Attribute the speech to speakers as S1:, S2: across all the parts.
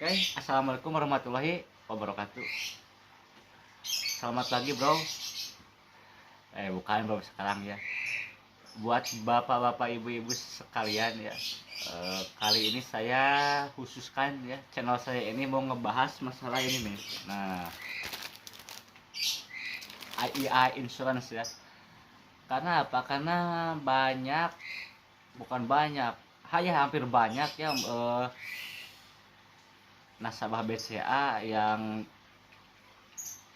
S1: Oke, assalamualaikum warahmatullahi wabarakatuh. Selamat pagi bro. Bukan bro sekarang ya. Buat bapak-bapak ibu-ibu sekalian ya. Kali ini saya khususkan ya channel saya ini mau ngebahas masalah ini nih. Nah, IEA Insurance ya. Karena apa? Karena banyak, bukan banyak, hampir banyak ya nasabah BCA yang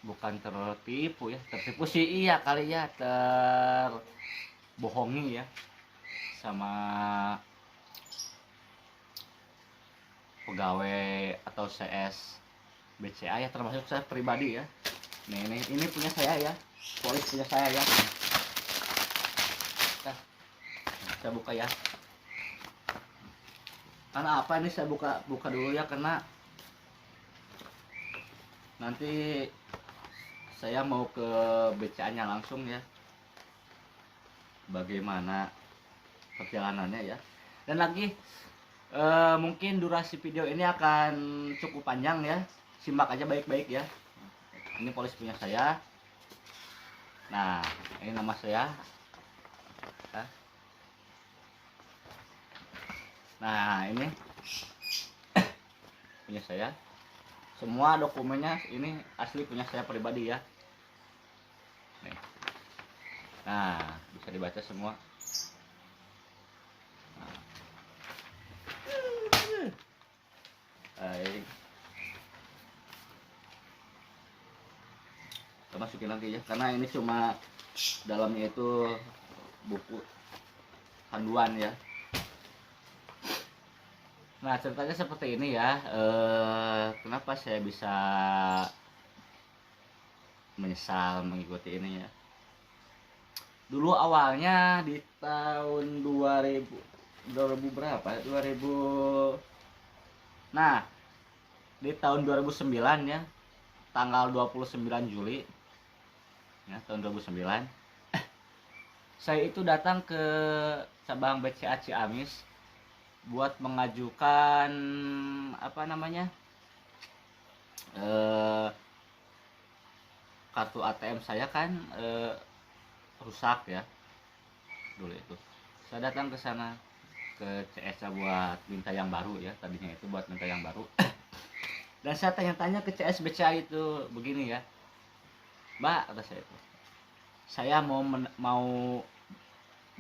S1: bukan tertipu ya, tertipu sih iya kali ya, terbohongi ya sama pegawai atau CS BCA ya, termasuk saya pribadi ya. Nih ini punya saya ya, polis punya saya ya. Nah, saya buka ya. Karena apa ini saya buka dulu ya, karena nanti saya mau ke BCA-nya langsung ya, bagaimana perjalanannya ya. Dan lagi mungkin durasi video ini akan cukup panjang ya, simak aja baik-baik ya. Ini polis punya saya. Nah, ini nama saya. Nah, ini punya saya. Semua dokumennya ini asli punya saya pribadi ya. Nih. Nah, bisa dibaca semua. Baik. Kita masukin lagi ya, karena ini cuma dalamnya itu buku panduan ya. Nah, ceritanya seperti ini ya. Kenapa saya bisa menyesal mengikuti ini ya. Dulu awalnya di tahun 2000 berapa? 2000. Nah, di tahun 2009 ya, tanggal 29 Juli ya, tahun 2009 saya itu datang ke cabang BCA Ciamis buat mengajukan apa namanya, kartu ATM saya kan rusak ya. Dulu itu saya datang ke sana, ke CS buat minta yang baru ya, tadinya itu buat minta yang baru. Dan saya tanya-tanya ke CS BCA itu begini ya, Mbak, kata saya itu, saya mau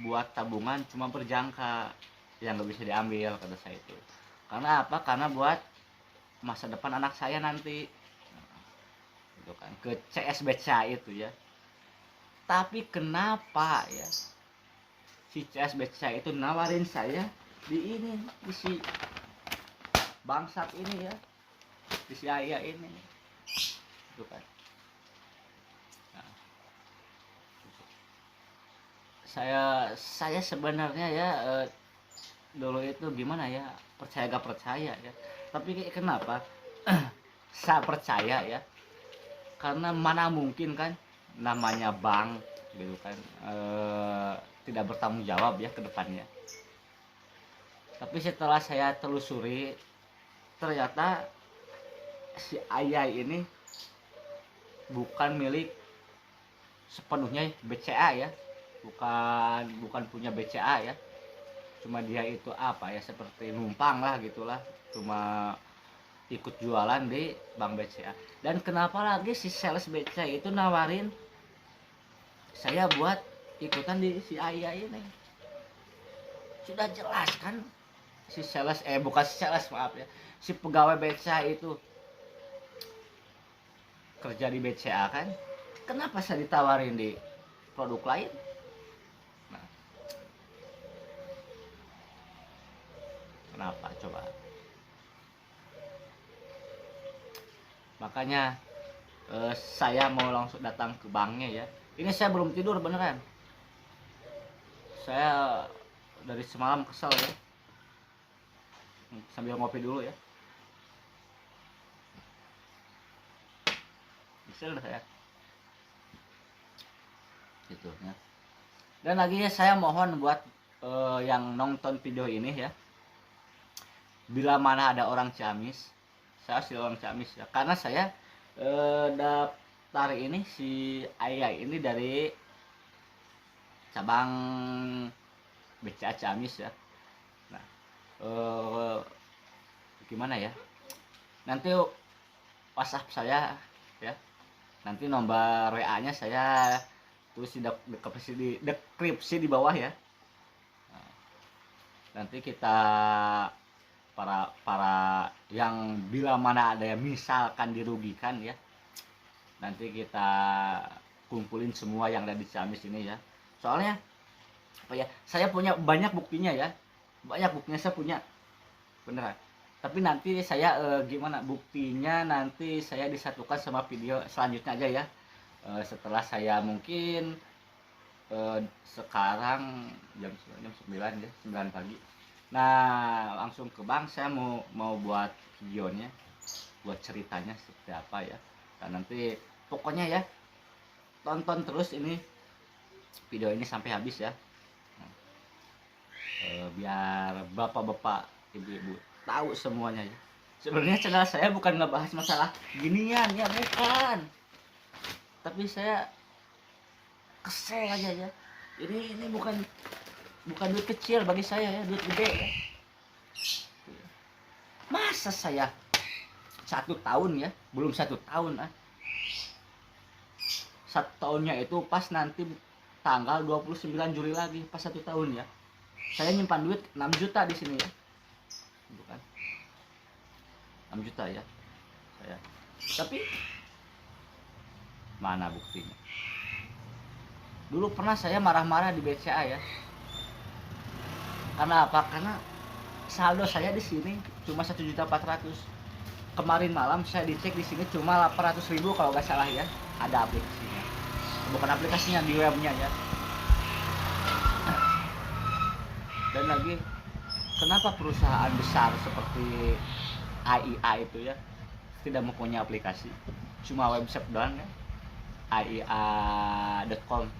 S1: buat tabungan cuma berjangka yang nggak bisa diambil, kata saya itu. Karena apa? Karena buat masa depan anak saya nanti, gitu kan, ke CS BCA itu ya. Tapi kenapa ya si CS BCA itu nawarin saya di ini, di si bangsat ini ya, di si Ayah ini, gitu kan. Nah, saya sebenarnya ya dulu itu gimana ya, percaya gak percaya ya. Tapi kenapa saya percaya ya, karena mana mungkin kan namanya bank gitu kan tidak bertanggung jawab ya ke depannya. Tapi setelah saya telusuri, ternyata si Ayah ini bukan milik sepenuhnya BCA ya, bukan punya BCA ya. Cuma dia itu apa ya, seperti numpang lah gitulah, cuma ikut jualan di Bank BCA. Dan kenapa lagi si sales BCA itu nawarin saya buat ikutan di si Ayah ini? Sudah jelas kan si sales, bukan si sales, maaf ya, si pegawai BCA itu kerja di BCA kan. Kenapa saya ditawarin di produk lain? Nah, kenapa coba? Makanya saya mau langsung datang ke banknya ya. Ini saya belum tidur beneran. Saya dari semalam kesel ya. Sambil ngopi dulu ya. Kesel saya. Gitu ya. Dan lagi ya, saya mohon buat yang nonton video ini ya, bila mana ada orang Ciamis, saya asli orang Ciamis ya, karena saya daftar ini si Ayah ini dari cabang BCA Ciamis ya. Nah, gimana ya, nanti WhatsApp saya ya, nanti nomor WA nya saya tulis di deskripsi di bawah ya. Nah, nanti kita para yang bila mana ada yang misalkan dirugikan ya, nanti kita kumpulin semua yang ada di Ciamis ini ya. Soalnya apa ya, saya punya banyak buktinya ya, banyak buktinya saya punya beneran. Tapi nanti saya gimana buktinya, nanti saya disatukan sama video selanjutnya aja ya. Setelah saya mungkin sekarang jam 9 ya, 9 pagi. Nah, langsung ke bank, saya mau buat videonya, buat ceritanya seperti apa ya. Dan nanti pokoknya ya, tonton terus ini video ini sampai habis ya. Biar bapak-bapak, ibu-ibu tahu semuanya ya. Sebenarnya channel saya bukan ngebahas masalah ginian ya, bukan. Tapi saya kesel aja ya. Ini bukan duit kecil bagi saya ya, duit gede ya. Masa saya 1 tahun ya, belum 1 tahun ah. 1 tahunnya itu pas nanti tanggal 29 Juli lagi, pas 1 tahun ya. Saya nyimpan duit 6 juta di sini ya. Bukan 6 juta ya saya. Tapi mana buktinya? Dulu pernah saya marah-marah di BCA ya. Karena apa? Karena saldo saya di sini cuma 1.400.000. Kemarin malam saya dicek di sini cuma 800.000 kalau nggak salah ya. Ada aplikasinya. Bukan aplikasinya, di webnya ya. Dan lagi, kenapa perusahaan besar seperti AIA itu ya tidak mempunyai aplikasi, cuma website doang ya, AIA.com.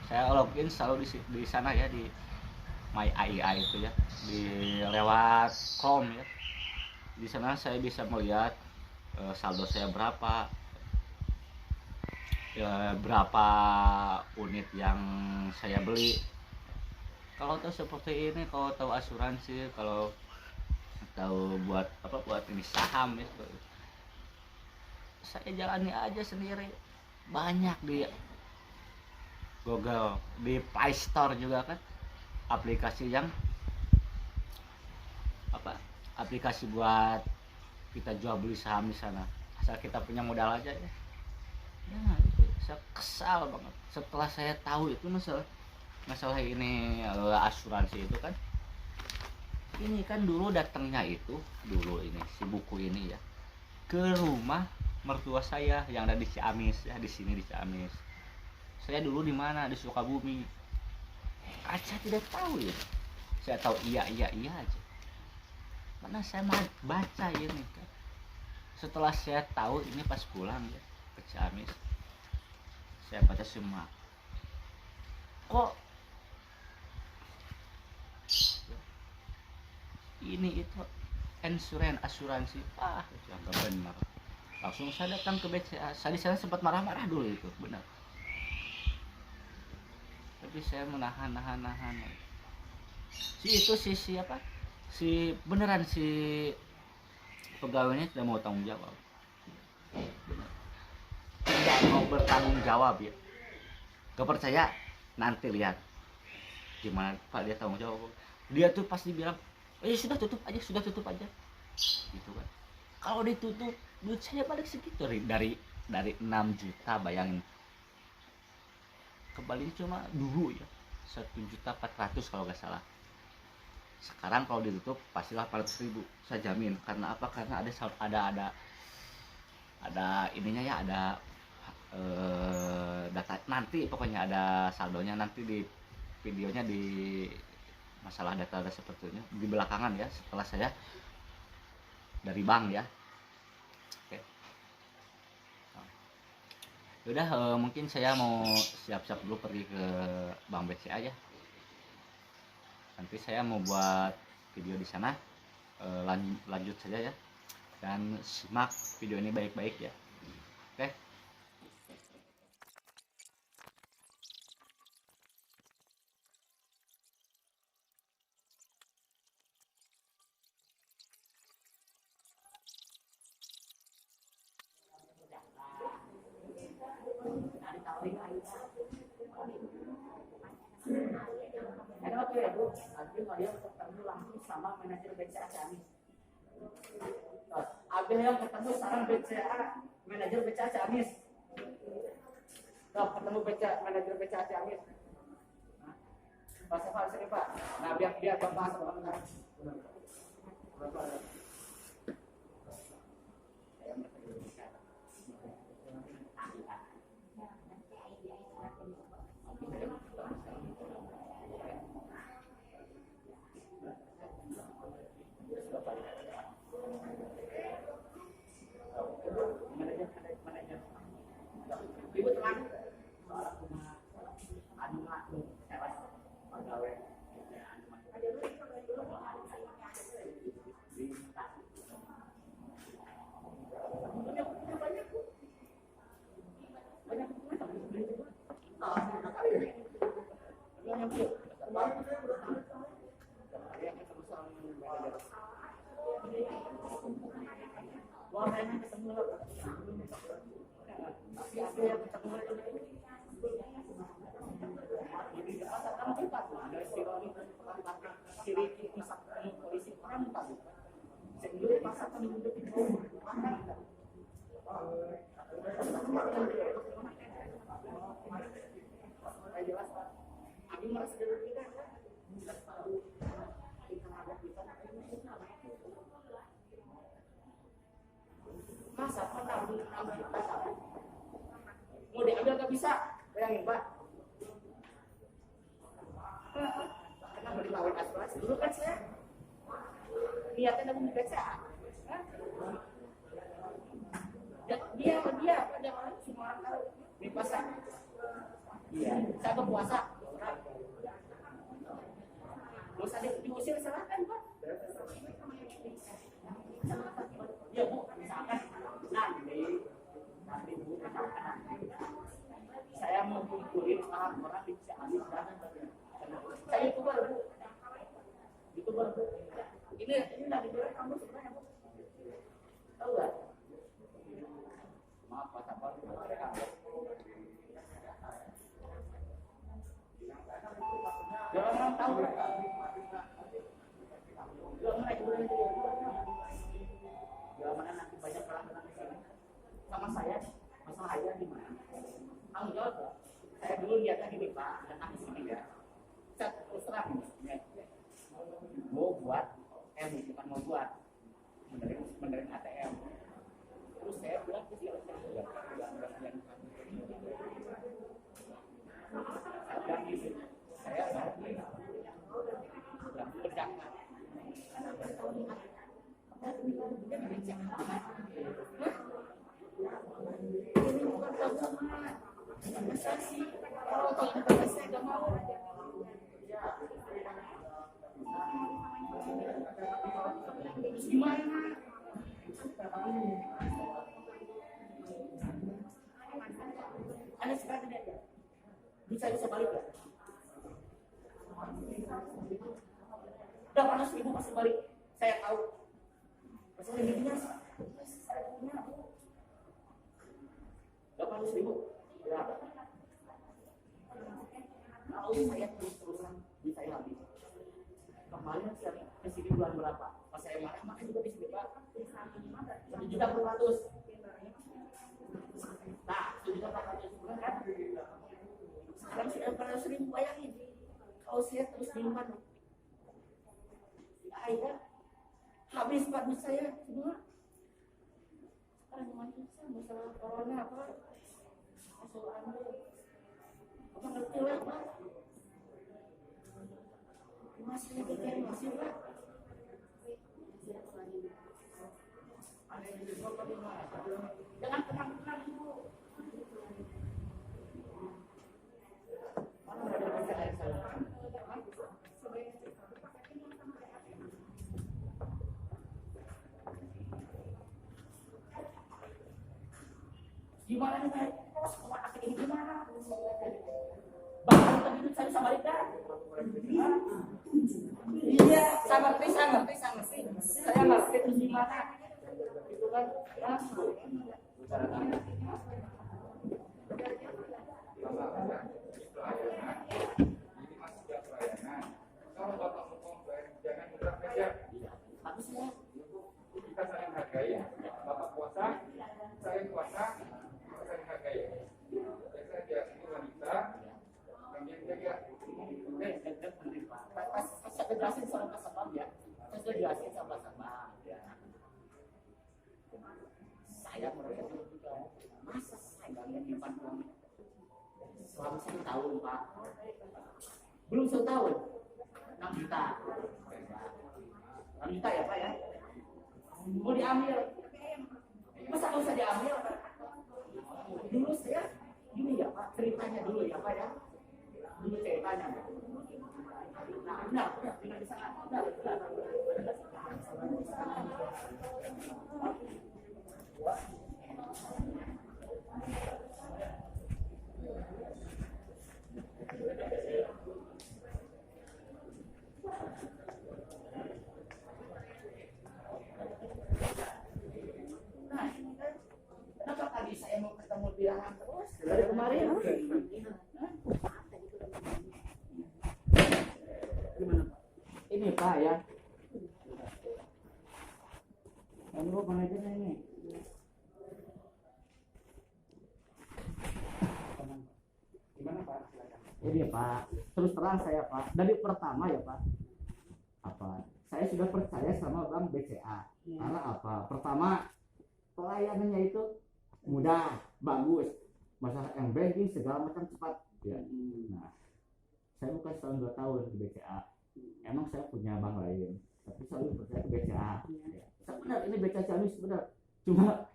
S1: Saya login selalu di sana ya, di My AIA itu ya, di lewat Chrome ya. Di sana saya bisa melihat saldo saya berapa, berapa unit yang saya beli. Kalau tahu seperti ini, kalau tahu asuransi, kalau tahu buat apa, buat ini saham itu, saya jalani aja sendiri. Banyak di Google, di Play Store juga kan aplikasi yang apa, aplikasi buat kita jual beli saham di sana, asal kita punya modal aja ya. Nah itu saya kesal banget setelah saya tahu itu masalah ini asuransi itu kan. Ini kan dulu datangnya itu, dulu ini si buku ini ya ke rumah mertua saya yang ada di Ciamis ya, di sini di Ciamis. Saya dulu di mana, di Sukabumi. Saya tidak tahu ya, saya tahu iya aja. Mana saya baca ini kan. Setelah saya tahu ini pas pulang ya ke Ciamis, saya baca semua. Kok ini itu asuransi yang gak benar. Langsung saya datang ke BCA. Saya di sana sempat marah-marah dulu itu, benar. Tapi saya menahan. Si siapa? Si beneran si pegawainya tidak mau tanggung jawab. Benar. Tidak mau bertanggung jawab ya. Gak percaya? Nanti lihat gimana Pak dia tanggung jawab. Dia tuh pasti bilang, sudah tutup aja gitu kan. Kalau ditutup duit saya balik segitu dari 6 juta, bayangin, kembali cuma dulu ya 1.400.000 kalau nggak salah. Sekarang kalau ditutup pasti 800.000 saya jamin. Karena apa? Karena ada ininya ya, ada data nanti, pokoknya ada saldonya nanti di videonya, di masalah data seperti ini di belakangan ya, setelah saya dari bank ya. Oke. Udah mungkin saya mau siap-siap dulu pergi ke Bank BCA ya. Nanti saya mau buat video di sana, lanjut saja ya. dan simak video ini baik-baik ya. Oke. Ada waktu ya Bu, Abi yang ketemu langsung sama manajer BCA Ciamis. Abi yang ketemu sekarang BCA, manajer BCA Ciamis. Ketemu manajer BCA Ciamis. Pak Sefal sini Pak. Nah biar Bapak sama Ibu tenang. Masa mau diambil nggak bisa, bayangin Pak. Karena beli lawan asuransi dulu kan saya niatnya mau baca. Dia pada orang semua orang tahu di pasar. Iya, saya berpuasa. Terus ada diusir silahkan Pak. Ya Bu, misalkan nanti Bu, saya mau kumpulin orang di Ciamis dan saya YouTuber Bu. YouTuber Bu. Ini dari dulu kamu sebenarnya Bu. Tahu nggak? Maaf Pak Sabar, jangan orang tahu. Jangan nanti banyak orang datang ke sini sama saya, masalah aja gimana? Tanggung jawab. Saya dulu lihatnya gini Pak, datang ke sini ya. Saya terus terang mau buat bukan mau buat benerin ATM. Terus saya bilang ke dia, saya bilang gitu, saya berjalan. Ini bukan tabungan, investasi. Kalau investasi saya nggak mau. Terus gimana? Anda sekarang tidak ada. Bisa balik ya? Udah 800.000 masih balik. Saya tahu. Masih lebihnya. Saya punya. 800.000. Berapa? Kalau saya terus-terusan di saya habis. Kemarin saya kesini bulan berapa? Pas saya marah juga di sini Pak. 1.400.000. Nah, 1.400.000 bulan kan? Sekarang sudah 400.000, bayangin. Kalau saya terus diumpan, akhirnya habis Pak duit saya semua. Sekarang masalah corona apa? Masalah apa ngerti lah Pak? Masih Pak. Jangan tenang-tenang Ibu.
S2: Gimana nih Pak? Terus rumah sakit ini gimana? Bahkan tadi itu saya sama Rika. Iya, saya ngerti. Saya ngerti itu gimana. Itu kan, ya.
S3: Kalau Bapak mau komplain, jangan gerak meja. Kita saling hargai. Bapak puasa, saya puasa, saling hargai. Saya diakui wanita, kalian jaga.
S2: Saya jelasin sama Sabang ya. Saya jelasin sama Sabang. Saya merasa juga. Masa saya menyimpan uang selama 1 tahun Pak? Belum 1 tahun. 6 juta. 6 juta ya Pak ya? Mau diambil. Masa nggak usah diambil? Dulu saya, gini ya Pak, ceritanya dulu ya Pak ya. Dulu ceritanya. Nah, benar di sana. Benar. Kenapa tadi saya mau ketemu dia terus dari kemarin? Gimana Pak? Ini Pak ya. Kamu mana aja ini? Gimana Pak? Ini Pak. Terus terang saya Pak. Dari pertama ya Pak. Saya sudah percaya sama Bank BCA. Karena apa? Pertama, pelayanannya itu mudah, bagus, masalah banking segala macam cepat ya. Nah, saya bukan setahun 2 tahun di BCA, emang saya punya bank lain, tapi selalu percaya ke BCA ya. Sebenarnya ini BCA Ciamis benar, cuma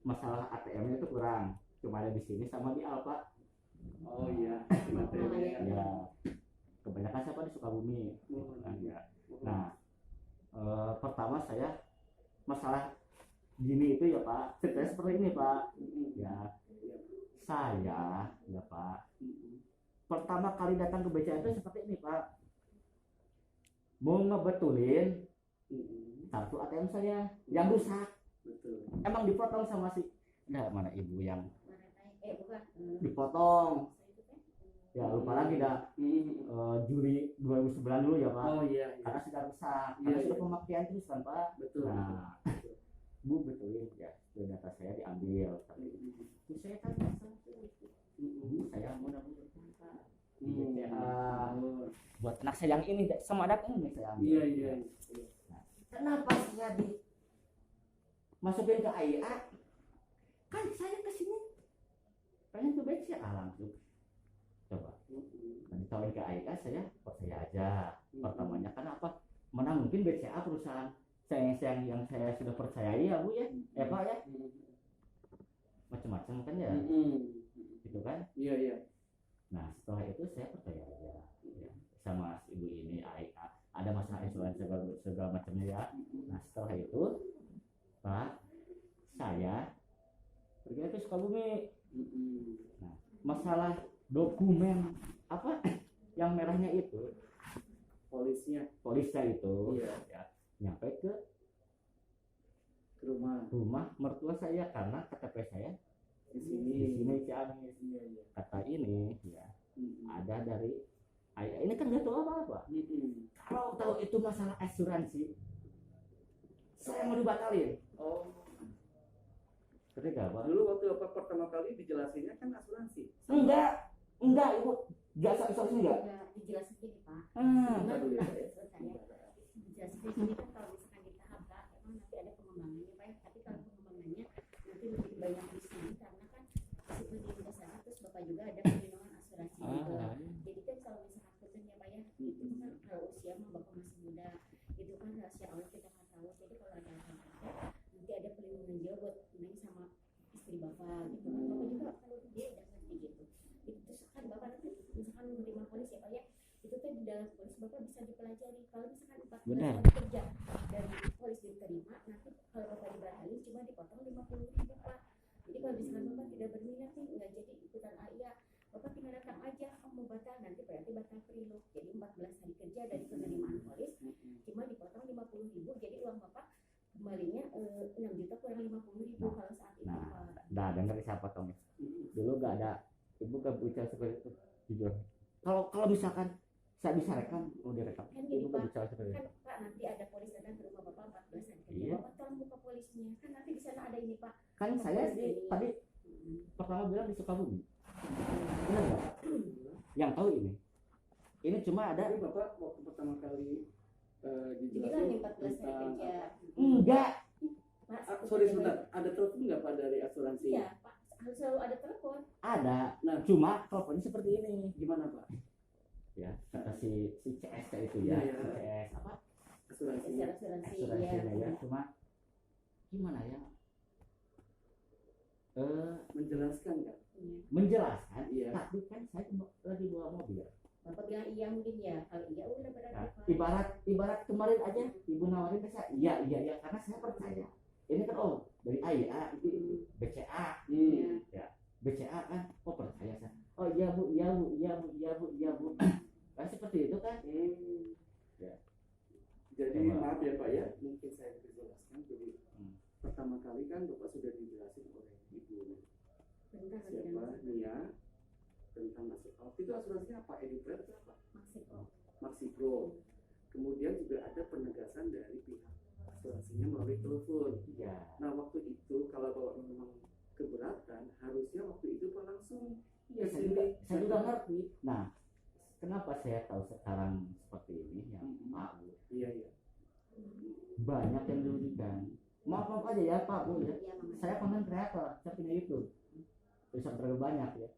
S2: masalah ATM-nya itu kurang, cuma ada di sini sama di Alfa.
S4: Oh iya,
S2: Ya, kebanyakan siapa di Sukabumi. Nah, pertama saya masalah gini itu ya Pak, ceritanya seperti ini Pak ya. Saya ya Pak, pertama kali datang ke BCA itu seperti ini Pak, mau ngebetulin kartu ATM saya yang rusak.
S4: betul.
S2: Emang dipotong sama si mana ibu yang dipotong ya, lupa lagi dah. Juli 2009 dulu ya Pak.
S4: Oh iya,
S2: Karena sudah rusak,
S4: Iya,
S2: karena sudah
S4: iya.
S2: pemakaian terus kan Pak.
S4: betul.
S2: Nah, Bu betulin ya, data saya diambil. Terus saya tanya sama Bu, saya mau nabung berapa? Buat anak saya yang ini, sama anak ini saya ambil.
S4: Iya.
S2: Nah, kenapa saya masukin ke AIA? Kan saya kesini pengen ke BCA langsung. Coba, ditawarin ke AIA, saya percaya aja. Pertamanya kan apa? Mana mungkin BCA perusahaan yang saya sudah percayai ya Bu ya, Pak ya, macam-macam kan ya, gitu kan.
S4: Iya.
S2: Nah setelah itu saya percaya aja ya, sama ibu ini AIA ada masalah insuransi segala macamnya ya. Nah setelah itu Pak, saya pergi ke Sukabumi. Nah masalah dokumen apa yang merahnya itu, polisnya itu
S4: Iya.
S2: ya, nyampe ke
S4: rumah
S2: mertua saya karena KTP saya
S4: di
S2: di
S4: sini.
S2: sini Ciamis.
S4: Iya.
S2: Kata ini ya ada dari ayah, ini kan nggak tahu apa-apa. Kalau tahu itu masalah asuransi, saya mau dibatalin.
S4: Oh,
S2: Ketika Pak?
S4: dulu waktu Bapak pertama kali dijelasinnya kan asuransi.
S2: Enggak Ibu, jasa asuransi enggak.
S5: Dijelasin gini Pak.
S4: Bentar dulu ya.
S5: Dijelasin di sini kan kalau misalkan di tahap A emang nanti ada pengembangannya Pak ya. Tapi kalau pengembangannya nanti lebih banyak di sini karena kan meskipun di udah sana terus Bapak juga ada perlindungan asuransi juga. Jadi kan kalau misalkan pekerja Pak ya, itu kan kalau usia mah Bapak masih muda, itu kan rahasia Allah kita nggak tahu. Jadi kalau ada apa-apa nanti ada perlindungan juga buat Neng sama istri Bapak gitu kan. Bapak juga kalau dia udah ngerti gitu. Itu kan Bapak nanti misalkan menerima polis ya Pak ya, itu kan di dalam polis Bapak bisa dipelajari. Kalau misalkan 14 hari kerja dari polis diterima, nanti kalau Bapak dibatalin cuma dipotong 50.000 Pak. Jadi kalau misalkan bapak tidak berminat nih nggak jadi ikutan AIA, bapak tinggal datang aja, mau batal nanti berarti batal prelup. Jadi 14 hari kerja dari penerimaan polis cuma dipotong 50.000, jadi uang bapak kembalinya 6 juta kurang 50.000 kalau saat itu
S2: Nah,
S5: Pak.
S2: dengar siapa potong dulu gak ada, ibu gak bicara seperti itu jujur. Kalau misalkan saya bisa rekam, mau direkam,
S5: Kan gini,
S2: ibu gak
S5: Pak.
S2: bicara seperti itu.
S5: Kan Pak nanti ada polis datang ke rumah bapak 14 hari kerja,
S2: Iya.
S5: bapak tolong buka polisnya, kan nanti di sana ada ini Pak.
S2: Kan saya tadi pertama bilang di Sukabumi, benar nggak? Yang tahu ini cuma ada
S4: Tapi Bapak waktu pertama kali
S5: Dibilang
S4: dijelasin
S5: 14 hari
S4: tentang
S5: kerja.
S2: enggak.
S5: Mas,
S4: sorry sebentar, ada telepon nggak Pak dari asuransi?
S5: Iya Pak, harus selalu ada telepon.
S2: Ada,
S4: Nah,
S2: cuma teleponnya seperti ini
S4: gimana Pak?
S2: ya, kata si CS itu ya,
S4: Iya,
S2: si CS apa
S4: Asuransinya.
S5: Asuransi
S2: asuransinya ya,
S5: ya.
S2: cuma gimana ya,
S4: Menjelaskan kan?
S5: Iya.
S2: menjelaskan,
S4: Iya.
S2: tapi kan saya lagi bawa mobil.
S5: Bapak bilang iya mungkin ya, kalau iya udah berarti
S2: Nah,
S5: Pak.
S2: ibarat kemarin aja ibu nawarin ke saya, iya karena saya percaya. Ini kan dari AIA itu BCA,
S5: Iya.
S2: BCA kan, percaya saya. Oh iya bu, kan seperti itu kan. Ya.
S4: Jadi
S2: Coba.
S4: maaf ya Pak ya, mungkin saya bisa jelaskan. Jadi pertama kali kan Bapak sudah dijelasin oleh Ibu
S5: Bentar lagi
S4: siapa
S5: dan
S4: Nia tentang waktu itu asuransinya apa? Edipred atau apa?
S5: masih kok.
S4: Maxipro. Kemudian juga ada penegasan dari pihak asuransinya melalui telepon.
S2: Iya.
S4: Nah waktu itu kalau Bapak memang keberatan, harusnya waktu itu Pak langsung
S2: Iya, saya juga ngerti. Nah, kenapa saya tahu sekarang seperti ini ya, Pak Bu.
S4: Iya iya.
S2: Banyak yang dirugikan. Maaf aja ya Pak Bu ya.
S5: Iya, Mama.
S2: Saya konten kreator, saya punya YouTube. Bisa berapa banyak ya.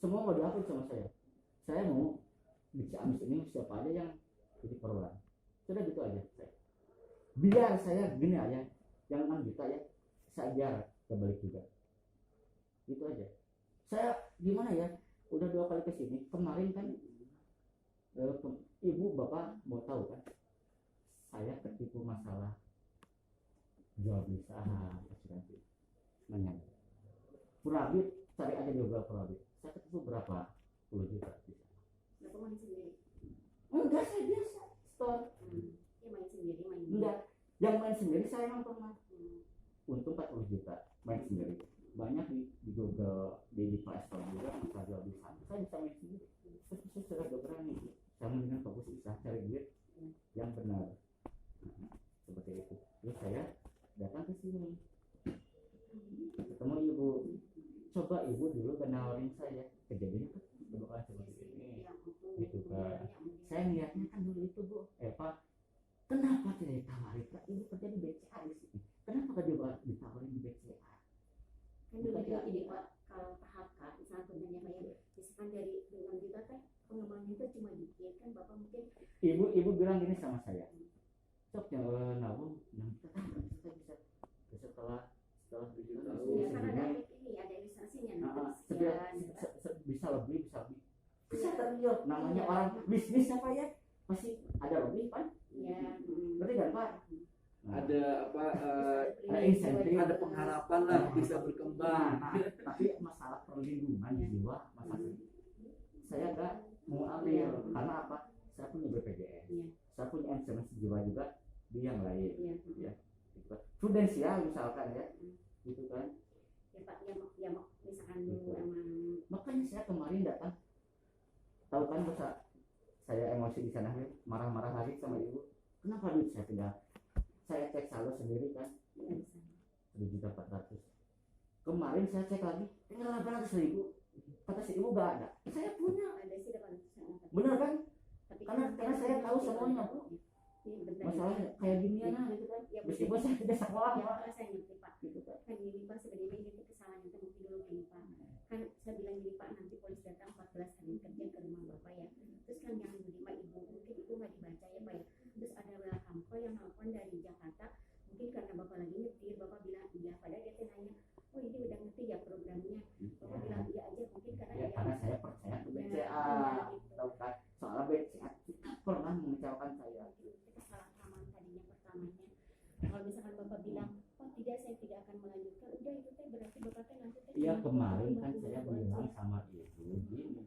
S2: Semua mau diakui sama saya. Saya mau di Ciamis ini siapa aja yang jadi korban. Sudah gitu aja saya. Biar saya gini aja, yang 6 juta ya, saya biar kebalik juga. Gitu aja. Saya gimana ya, udah 2 kali kesini. Kemarin kan ibu bapak mau tahu kan, saya ketipu masalah jual beli saham asuransi. Nanya, Purabit, cari aja juga Purabit. Saya ketipu berapa? 10 juta.
S5: Bapak main sendiri.
S2: Enggak, saya biasa store.
S5: Ya main sendiri main.
S2: Enggak, yang main sendiri saya emang pernah.
S5: Hmm.
S2: Untung 40 juta main sendiri. Banyak di Google, di Play Store juga masalah jual beli saham. Saya bisa main sendiri. Saya sudah berani. Saya mendingan fokus usaha cari duit yang benar. Seperti itu. Terus saya datang ke sini. Ketemu ibu. Coba ibu dulu kenawarin saya. Kejadiannya kan bukan seperti ini. Gitu kan. Saya niatnya kan dulu itu Bu. Pak, kenapa tidak ditawarin? Pak, ibu kerja di BCA di sini. Kenapa gak ditawarin di BCA?
S5: Kan dulu juga ini Pak, kalau PHK misalnya sebenarnya kayak misalkan dari 6 juta kan pengembangan itu cuma dikit kan Bapak mungkin
S2: Ibu bilang gini sama saya. Sok yang nabung 6 juta kan bisa setelah 7 tahun.
S5: ya kan ada ini ada ilustrasinya nanti
S2: Bisa lebih. Bisa terlihat namanya orang bisnis apa ya? Pasti ada lebih kan?
S5: ya.
S2: Berarti kan Pak?
S4: Ada apa?
S2: Ada insentif.
S4: Ada pengharapan lah bisa berkembang.
S2: Tapi masalah perlindungan jiwa, masalah saya nggak mau ambil karena apa? Saya punya BPJS,
S5: Iya.
S2: saya punya asuransi jiwa juga di yang lain.
S5: Iya.
S2: Gitu. Prudensial misalkan ya, gitu kan.
S5: Ya Pak, ya misalkan dulu emang
S2: Makanya saya kemarin datang, tahu kan masa saya emosi di sana marah-marah lagi sama ibu. Kenapa duit saya tidak? Saya cek saldo sendiri kan,
S5: nggak bisa.
S2: 7.400.000. Kemarin saya cek lagi, tinggal 800.000. Kata si ibu gak ada. Saya punya,
S5: Ada sih 800.
S2: benar kan?
S5: Tapi
S2: Karena saya tahu semuanya Bu.
S5: Ini bentar.
S2: Masalahnya kayak ginian nah, gitu kan.
S5: Ya,
S2: Meskipun saya tidak sekolah
S5: ya,
S2: Pak.
S5: saya ngerti Pak.
S2: Gitu kan.
S5: Kan gini Pak, sebenarnya ini kesalahan yang mungkin dulu gini Pak. Kan saya bilang gini Pak, nanti polis datang 14 hari kerja ke rumah Bapak ya. Terus kan yang menerima ibu, mungkin ibu nggak dibaca ya Pak ya. Terus ada welcome call yang nelfon dari Jakarta. Mungkin karena Bapak lagi nyetir, Bapak bilang iya. Padahal dia nanya, oh ini udah ngerti ya programnya. Bapak bilang iya aja, mungkin karena
S2: Ya, karena saya percaya ke BCA. Tahu kan? Soalnya BCA pernah mengecewakan saya.
S5: Itu kesalahan tadinya pertamanya. Kalau misalkan Bapak bilang, oh tidak saya tidak akan melanjutkan, udah itu teh
S2: kemarin kan saya bilang sama ibu gini,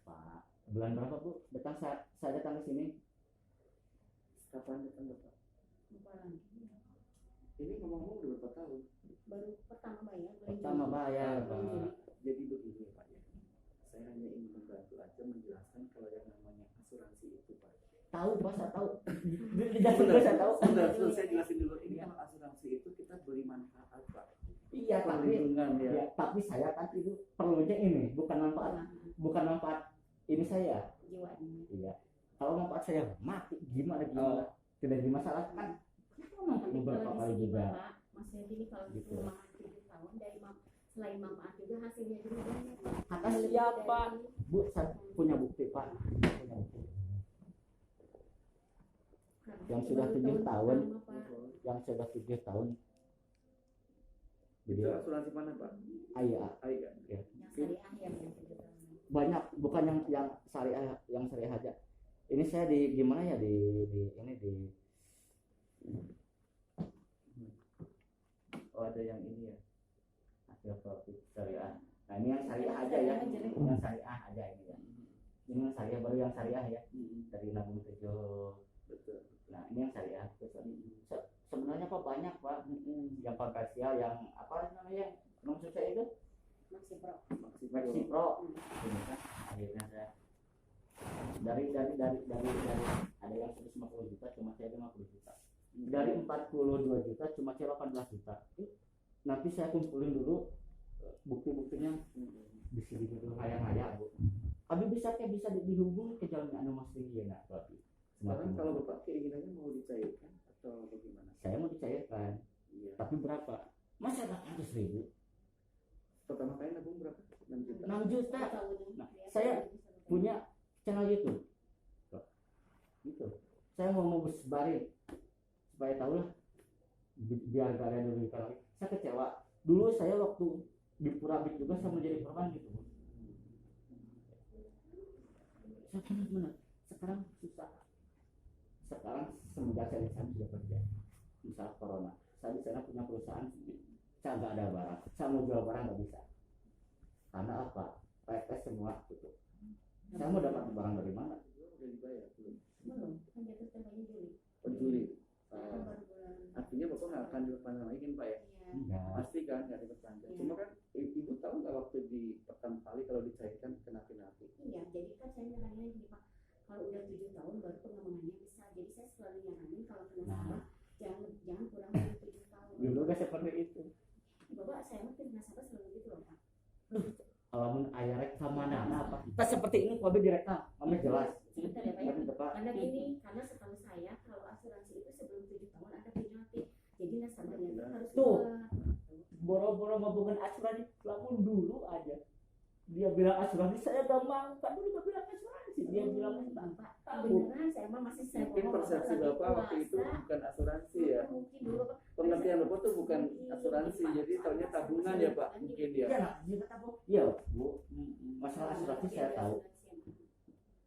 S2: Pak, bulan berapa Bu? Saya datang ke sini.
S4: Kapan datang Bapak?
S5: Lupa lagi.
S4: Ini ngomong-ngomong udah berapa tahun?
S5: Baru pertama bayar bulan
S2: Pertama
S5: Juli.
S2: bayar,
S5: Bulan Juli.
S2: Pak.
S4: Jadi begini Pak ya, saya hanya ingin membantu aja menjelaskan kalau yang namanya asuransi itu Pak.
S2: Tahu Pak, saya tahu. Dijelasin dulu saya tahu.
S4: Sebentar, saya jelasin dulu. Ini kalau asuransi itu kita beli manfaat Pak.
S2: Iya, tapi
S4: Perlindungan ya.
S2: ya, tapi saya kan itu perlunya ini, bukan manfaat ini saya.
S5: Jiwanya.
S2: Iya. Kalau manfaat saya mati gimana? Tidak dimasalahkan.
S5: Tapi
S2: Beberapa
S5: kalau
S2: kali
S5: di sini
S2: juga.
S5: Bapak, maksudnya gini kalau
S2: Gitu.
S5: selama 7 tahun dari selain manfaat juga hasilnya juga banyak Pak.
S2: Kata siapa? Bu, saya punya bukti Pak. Punya bukti. Yang sudah 7 tahun. Yang sudah 7 tahun. Jadi
S4: Itu asuransi mana Pak?
S2: ayah
S4: Aika.
S5: Yang syariah yang 7 tahun.
S2: banyak, bukan yang syariah aja. Ini saya di gimana ya di
S4: Oh ada yang ini ya.
S2: hasil profit syariah. Nah ini yang syariah aja ya, yang syariah aja ini ya. Ini yang syariah, baru yang syariah ya, dari nabung 7.
S4: Betul.
S2: Nah ini yang syariah. Sebenarnya Pak banyak Pak, yang komersial, yang apa namanya, maksud saya itu
S5: Maxi Pro.
S2: Maxi Pro. Ini kan akhirnya saya dari ada yang 150 juta cuma saya 50 juta, dari 42 juta cuma saya 18 juta. Nanti saya kumpulin dulu bukti-buktinya di sini dulu ayah Bu. Abi bisa dihubungi ke jalan anu Mas Tinggi ya tapi.
S4: Sekarang kalau Bapak keinginannya mau dicairkan atau bagaimana?
S2: Saya mau dicairkan,
S4: Iya.
S2: tapi berapa? Masa 800.000?
S4: Pertama kali nabung berapa? 6 juta.
S2: 6 juta. Nah,
S5: Biasa
S2: saya
S5: gitu.
S2: Punya channel YouTube. Gitu. Saya mau sebarin supaya tahu lah, biar gak ada yang lebih lagi. Saya kecewa. Dulu saya waktu di Purabik juga saya mau jadi korban gitu. Saya benar-benar sekarang susah. Sekarang semenjak saya di sana sudah kerja, misal corona, saya di sana punya perusahaan, saya nggak ada barang, saya mau jual barang nggak bisa, karena apa? PSS semua tutup. Saya mau dapat barang dari mana?
S4: Udah dibayar belum?
S5: Belum, kan jatuh tempatnya Juli.
S4: Oh Juli.
S5: Kan baru bulan.
S4: Artinya Bapak nggak akan diperpanjang lagi kan Pak ya?
S5: Iya.
S2: Enggak.
S4: Pasti kan nggak diperpanjang.
S5: Iya.
S4: Cuma kan Ibu tahu nggak waktu di pertama kali kalau dicairkan kena penalti?
S5: Iya, jadi kan saya nyaranin gini Pak, kalau udah 7 tahun baru pengamanannya bisa. Jadi saya selalu nyaranin kalau kena nasabah jangan kurang dari 7 tahun.
S2: Dulu gak seperti itu.
S5: Bapak saya mah kena nasabah selalu gitu loh Pak.
S2: Kalau ayah rekam mana apa? Tak seperti ini kalau direkam, kami jelas.
S5: Sebentar ya Pak ya.
S2: Tapi Pak,
S5: Karena gini, karena setahu saya kalau asuransi itu sebelum 7 tahun ada penalti. Jadi nasabahnya itu harus
S2: Tuh.
S5: keluar.
S2: boro-boro ngomongin asuransi, lamun dulu aja. Dia bilang asuransi, saya gak mau. Kan dulu gak bilang asuransi, dia bilang
S5: Bapak,
S2: tahu.
S5: beneran saya mah masih saya
S4: Mungkin
S5: ngomong,
S4: persepsi
S5: lagi
S4: Bapak waktu itu
S5: puasa.
S4: bukan asuransi ya.
S5: Mungkin dulu Bapak.
S4: Pengertian Bapak tuh bukan asuransi, jadi taunya tabungan ya Pak, mungkin ya.
S2: Iya, dia kata Bu. Iya, Bu. Masalah asuransi saya tahu.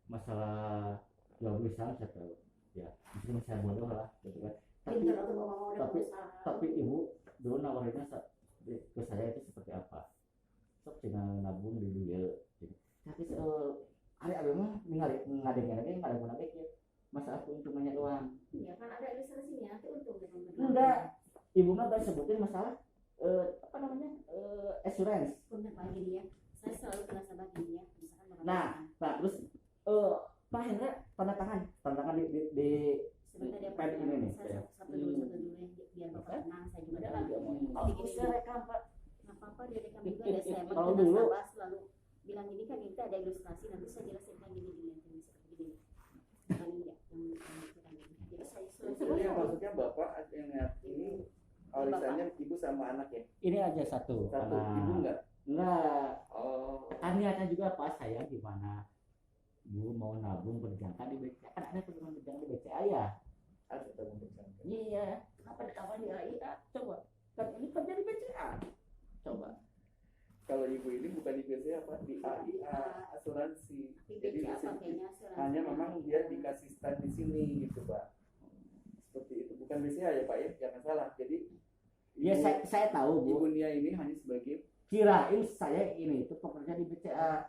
S2: Masalah jual beli saham saya tahu. Ya, mungkin saya bodoh lah, gitu kan. Tapi ibu dulu nawarinnya ke saya itu seperti apa? Sok cina nabung di dia. Tapi ada mah ngadengin lagi ya. Masalah keuntungannya doang.
S5: Iya kan ada ilustrasinya, nanti untung deh teman-teman.
S2: Enggak, ibu mah gak sebutin masalah apa namanya assurance.
S5: Punten Pak gini ya, saya selalu kena nasabah gini ya, misalkan mau
S2: Nah, terus Pak Hendra tanda tangan di
S5: sebentar ya
S2: pen ini nih.
S5: saya satu dulu ya, biar Bapak tenang, saya juga ada lagi.
S2: Oh, saya rekam Pak.
S5: Nggak apa-apa, dia rekam juga ada saya mah
S2: Kalau
S5: kena
S2: dulu-
S5: nasabah selalu bilang gini kan itu ada ilustrasi, nanti saya jelasin kan gini seperti gini. Kali ya, yang kan gini. Jadi saya
S4: Jadi yang maksudnya Bapak yang lihat ini alisannya ibu sama anak ya?
S2: Ini aja satu.
S4: Satu,
S2: Karena-
S4: ibu enggak?
S2: Enggak.
S4: Oh.
S2: Kan niatnya juga pas saya gimana Bu mau nabung berjangka di BCA, kan ada teman berjangka di BCA ya.
S4: Ada tabung berjangka.
S2: Iya, kenapa di kapan di AIA? Coba, kan ini kerja di BCA. Coba.
S4: Kalau ibu ini bukan di BCA apa? Di AIA asuransi. Jadi di
S5: apa
S4: sini
S5: kayaknya asuransi.
S4: hanya memang dia dikasih stand di sini gitu Pak. Seperti itu. Bukan BCA ya Pak ya? Jangan salah. Jadi
S2: Ya saya tahu Bu.
S4: Ibu Nia ini hanya sebagai
S2: kirain saya ini itu pekerja di BCA.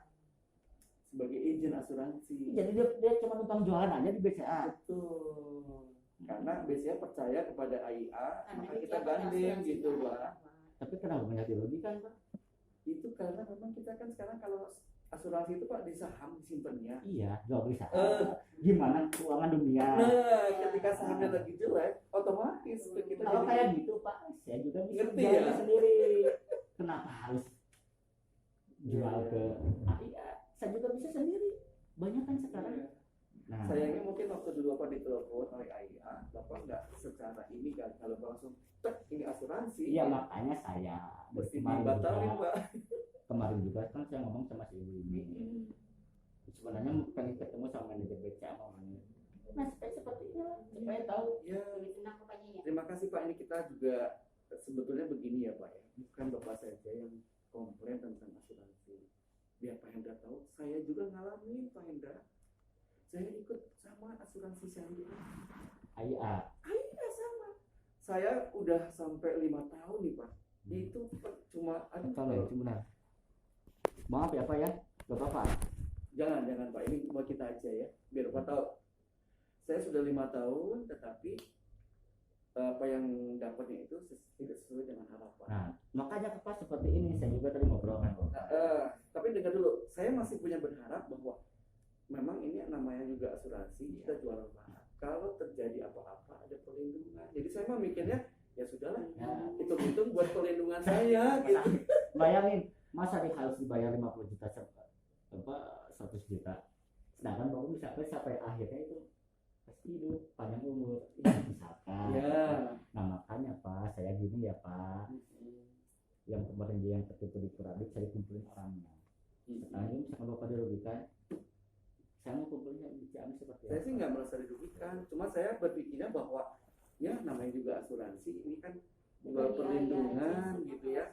S4: Sebagai agent asuransi.
S2: Jadi dia cuma numpang jualan aja di BCA.
S4: Betul. Karena BCA percaya kepada AIA,
S5: Karena
S4: maka
S5: dia
S4: kita
S5: pakai
S4: gandeng
S5: asuransi
S4: gitu,
S5: AIA,
S4: Pak.
S2: Tapi kenapa banyak dirugikan, Pak?
S4: Itu karena memang kita kan sekarang kalau asuransi itu Pak di saham disimpannya.
S2: Iya, jual beli saham. Gimana keuangan dunia?
S4: Nah, ketika sahamnya lagi jelek, otomatis kita
S2: Kalau
S4: jadi
S2: kayak gitu, Pak, saya juga bisa
S4: Ngerti
S2: jual
S4: ya?
S2: sendiri. Kenapa harus jual
S4: Iya.
S2: ke AIA? Saya juga bisa sendiri. Banyak kan sekarang.
S4: Iya.
S2: Nah,
S4: Sayangnya mungkin waktu dulu Bapak ditelepon oleh AIA, Bapak nggak secara ini kan, kalau Bapak langsung tek ini asuransi,
S2: iya makanya saya
S4: mesti
S2: kemarin
S4: dibatalin
S2: juga,
S4: Pak.
S2: kemarin juga kan saya ngomong sama si ibu ini.
S5: Hmm.
S2: Sebenarnya pengen ketemu sama manajer BCA mamanya. Nah, seperti itu supaya tahu.
S4: Ya,
S5: Lebih tenang rupanya ya.
S4: terima kasih Pak. Ini kita juga sebetulnya begini ya Pak ya, bukan Bapak saja yang komplain tentang asuransi. Biar Pak Hendra tahu, saya juga ngalamin Pak Hendra. Saya ikut sama asuransi syariah.
S2: AIA.
S4: Iya sama. Saya udah sampai 5 tahun nih Pak. Itu cuma
S2: Kalau itu benar. Maaf ya Pak ya, gak apa-apa.
S4: jangan Pak, ini buat kita aja ya, biar Bapak tahu. Saya sudah 5 tahun, tetapi apa yang dapatnya itu tidak sesuai dengan harapan.
S2: Nah, makanya Pak seperti ini saya juga tadi ngobrol kan.
S4: Tapi dengar dulu, saya masih punya berharap bahwa memang ini namanya juga asuransi, kita jualan barang. Kalau terjadi apa-apa ada perlindungan. Jadi saya mah mikirnya ya sudahlah,
S2: Ya,
S4: hitung-hitung buat perlindungan saya gitu.
S2: bayangin, masa harus dibayar 50 juta apa 100 juta. Sedangkan baru bisa sampai akhirnya itu pasti hidup panjang umur. Ya, misalkan.
S4: Ya.
S2: Nah, makanya Pak, saya gini ya Pak. Yang kemarin dia yang tertipu di Kurabik, saya kumpulin orangnya. Sekarang ini misalkan Bapak dirugikan, saya mau kumpulinnya bicara seperti
S4: Saya sih nggak merasa dirugikan, cuma saya berpikirnya bahwa ya namanya juga asuransi, ini kan juga perlindungan gitu ya.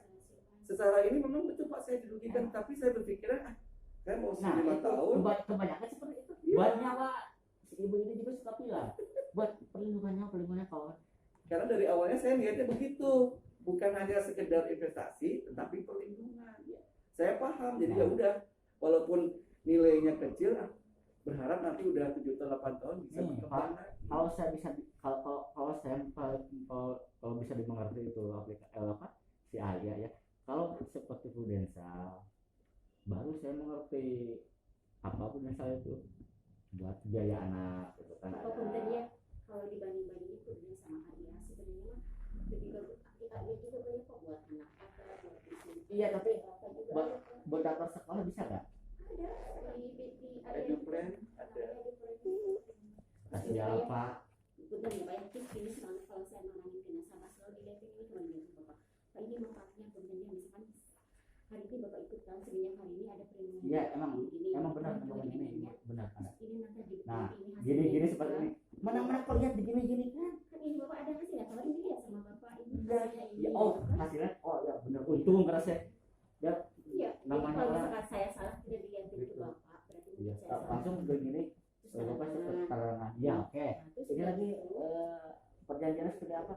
S4: Secara ini memang betul Pak saya dirugikan, tapi saya berpikirnya saya mau
S2: Nah,
S4: 5
S2: itu
S4: tahun.
S2: kebanyakan seperti itu. Buatnya Pak, si ibu ini juga suka bilang, buat perlindungannya kawan.
S4: Karena dari awalnya saya niatnya begitu, bukan hanya sekedar investasi, tetapi perlindungan. Saya paham, jadi ya udah, walaupun nilainya kecil, berharap nanti udah 7 atau 8 tahun bisa
S2: Nih,
S4: berkembang.
S2: Kalau saya bisa kalau bisa dimengerti itu apa si AIA ya. Kalau seperti Prudensial baru saya mengerti apa Prudensial itu buat biaya anak gitu kan.
S5: Apapun tadi ya, kalau dibanding-bandingin Prudensial sama AIA sebenarnya mah lebih bagus. AIA juga banyak kok buat anak apa, buat bisnis.
S2: Iya, tapi
S5: Apa juga
S2: buat
S5: ada kok.
S2: buat daftar sekolah bisa nggak?
S5: Ada di AIA
S4: Eduplan
S5: juga.
S4: ada.
S2: Kasih ya Pak.
S5: Betul ya Pak, ya. Terus ini soalnya kalau saya nanganin ke nasabah selalu dilihatin ini cuma dilihatin Bapak. Pak ini manfaatnya kemudian misalkan hari ini Bapak ikut kan sebenarnya hari ini ada perlindungan.
S2: Iya, emang
S5: Ini,
S2: benar
S5: juga
S2: memang ini
S5: ya.
S2: benar ada.
S5: Ini nanti di
S2: Nah,
S5: ini hasilnya.
S2: Gini seperti ini. Mana kok lihat begini kan?
S5: Kan ini Bapak ada hasilnya, kalau ini lihat sama Bapak ini
S2: Enggak.
S5: hasilnya ini.
S2: Ya, oh hasilnya ya benar. Untung ngerasa ya
S5: Iya,
S2: namanya
S5: kalau
S2: orang.
S5: misalkan saya salah tidak dilihatin ke
S2: Gitu.
S5: Bapak, berarti
S2: Iya,
S5: saya salah.
S2: langsung begini.
S5: Terus
S2: Bapak
S5: tangan.
S2: seperti karangan. Ya oke.
S5: Nah, terus
S2: Ini
S5: udah
S2: lagi
S5: gitu.
S2: perjanjiannya seperti apa?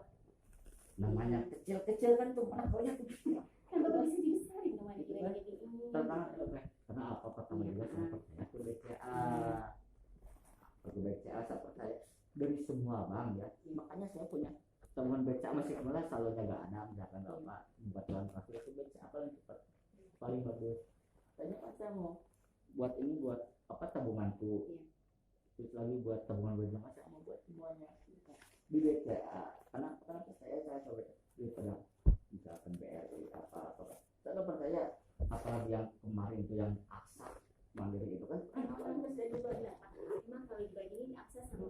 S2: Namanya kecil kan tuh mana kok ya tuh.
S5: Kan Bapak bisa dibesarin namanya
S2: Itu
S5: kayak
S2: kan.
S5: gini.
S2: Tantangan karena apa pertama juga saya percaya ke BCA. Ke BCA saya percaya dari semua bank ya. Makanya saya punya teman BCA masih kemarin selalu jaga anak misalkan Bapak bantuan kasih itu BCA paling cepat paling bagus. Tanya apa saya mau buat ini buat apa tabunganku. Terus lagi buat tabungan berjamaah saya mau buat semuanya di BCA. Karena saya coba daripada misalkan BRI apa saya percaya apalagi yang kemarin itu yang aksa mandiri itu kan
S5: Kan saya juga bilang, Pak, emang kalau dibandingin akses sama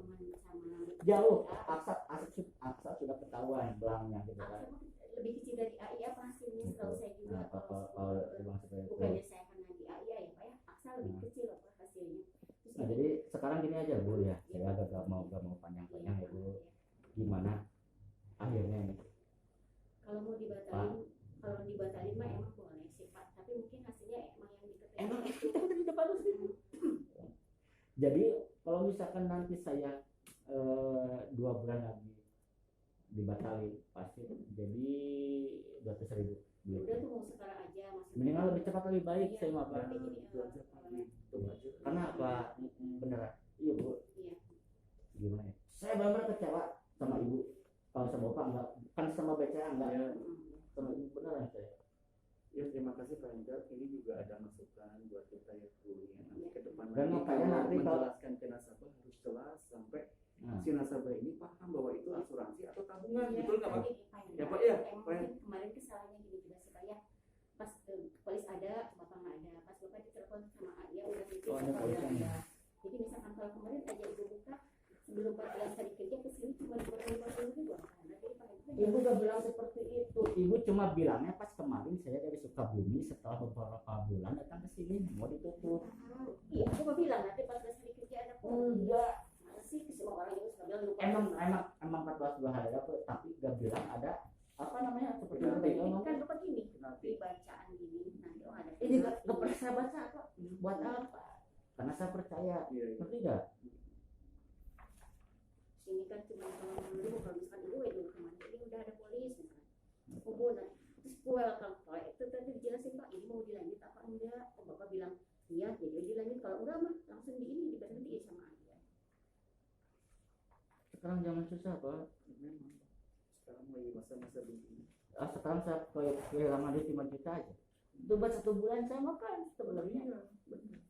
S2: jauh aksa sudah ketahuan belangnya gitu kan.
S5: Akses lebih kecil dari AI apa hasilnya setahu saya juga.
S2: Nah, kalau dibilang seperti itu.
S5: Bukannya saya karena di AI ya Pak ya, aksa lebih kecil apa hasilnya. Terus
S2: Nah, jadi sekarang gini aja Bu ya, saya agak gak mau panjang-panjang ya Bu. Gimana akhirnya ini?
S5: kalau mau dibatalin, mah emang boleh sih Pak, tapi mungkin hasilnya emang yang
S2: Emang
S5: diketahui
S2: kita tidak bagus itu. Jadi kalau misalkan nanti saya 2 bulan lagi dibatalin pasti jadi 200.000.
S5: Udah tuh mau sekarang aja masih.
S2: Mendingan lebih cepat lebih baik
S5: Iya,
S2: saya mah Pak.
S5: tapi jadi,
S4: Itu aja Pak, itu aja.
S2: Karena apa? Beneran. Iya Bu.
S5: Iya.
S2: Gimana ya? Saya benar-benar kecewa sama ibu. Kalau sama bapak enggak, kan sama BCA enggak.
S4: Ya,
S2: Sama ibu beneran saya.
S4: ya terima kasih Pak Hendra. Ini juga ada masukan buat kita ya Bu ya. Nanti ke depan
S2: Dan
S4: lagi
S2: makanya
S4: kalau
S2: nanti kalau-
S4: menjelaskan ke nasabah harus jelas sampai
S2: Nah,
S4: si nasabah ini paham bahwa itu asuransi atau tabungan,
S5: Iya,
S4: betul nggak Pak?
S5: tadi Pak Hendra,
S4: Ya, Pak, ya,
S5: emang
S4: Pak.
S5: kan kemarin kesalahannya gini juga sih Pak ya. Pas polis ada, bapak nggak ada. Pas bapak ditelepon sama ya udah gitu.
S2: Oh, ada
S5: bapak
S2: polisnya.
S5: bilang ada. Jadi misalkan kalau kemarin aja ibu buka sebelum 14 hari kerja ke sini cuma 250.000 kan. Jadi Pak Hendra
S2: Ibu gak bilang seperti itu. Ibu cuma bilangnya pas kemarin saya dari Sukabumi setelah beberapa bulan datang ke sini mau ditutup.
S5: Iya, aku mau bilang nanti 14 hari kerja ada kok.
S2: Enggak.
S5: Masa sih semua orang itu suka bilang lupa.
S2: Emang 14 hari apa tapi gak bilang ada apa namanya seperti
S4: Penalti.
S2: itu
S5: Ini kan lupa gini
S4: Nanti
S5: di bacaan gini nanti oh ada.
S2: ini gak pernah saya baca kok. Buat apa? Karena saya percaya.
S4: iya, iya.
S2: Ngerti gak?
S5: Sini kan cuma kalau dulu kalau misalkan ibu ya dulu kemana ini udah ada polis misalkan. Hubungan terus welcome Pak itu tadi dijelasin Pak ini mau dilanjut apa enggak? Oh bapak bilang iya jadi dilanjut kalau enggak mah langsung di ini diberhenti sama aja.
S2: Sekarang jangan susah Pak.
S4: Memang sekarang lagi masa-masa begini.
S2: Sekarang saya kehilangan duit 5 juta aja. Itu buat 1 bulan saya makan sebenarnya.
S4: Iya, benar.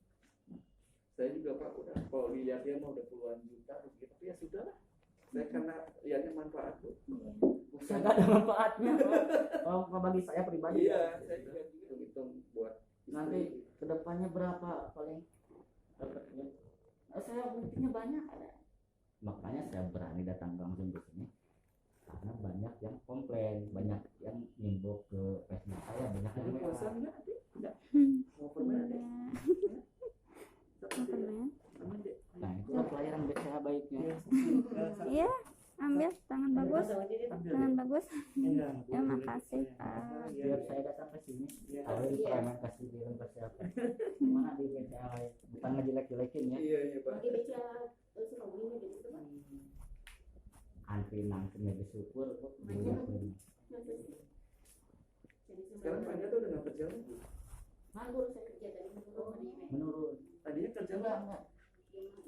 S4: Saya juga Pak udah kalau dilihat dia mah udah puluhan juta begitu, tapi ya sudah lah. Saya karena lihatnya manfaat Bu.
S2: Saya gak ada manfaatnya. Kalau bagi saya pribadi.
S4: Iya, saya juga hitung buat
S2: Nanti kedepannya berapa paling dapatnya? Saya buktinya banyak ada. Makanya saya berani datang langsung ke sini karena banyak yang komplain, banyak yang nimbuk ke Facebook saya, banyak yang
S4: Ada
S2: WA.
S4: puasa enggak? Adik? Enggak. Mau pernah ada?
S2: Nah itu pelayanan BCA baiknya.
S6: Iya, ambil tangan bagus, tangan bagus.
S4: Iya.
S6: Ya makasih Pak.
S2: Biar saya datang ke sini, kalian pelayanan kasih kirim kesehatan. Mana di BCA lain? Bukan ngejelek-jelekin ya.
S4: Iya, iya Pak.
S5: Bagi baca Sukabumi gitu Pak.
S2: Antri nangkring lebih syukur kok.
S4: Sekarang Pak Anda tuh udah nggak kerja lagi.
S5: Nganggur saya kerja dari menurun ini.
S2: Menurun.
S4: Tadinya kerja
S2: Enggak,
S4: nggak?
S2: enggak.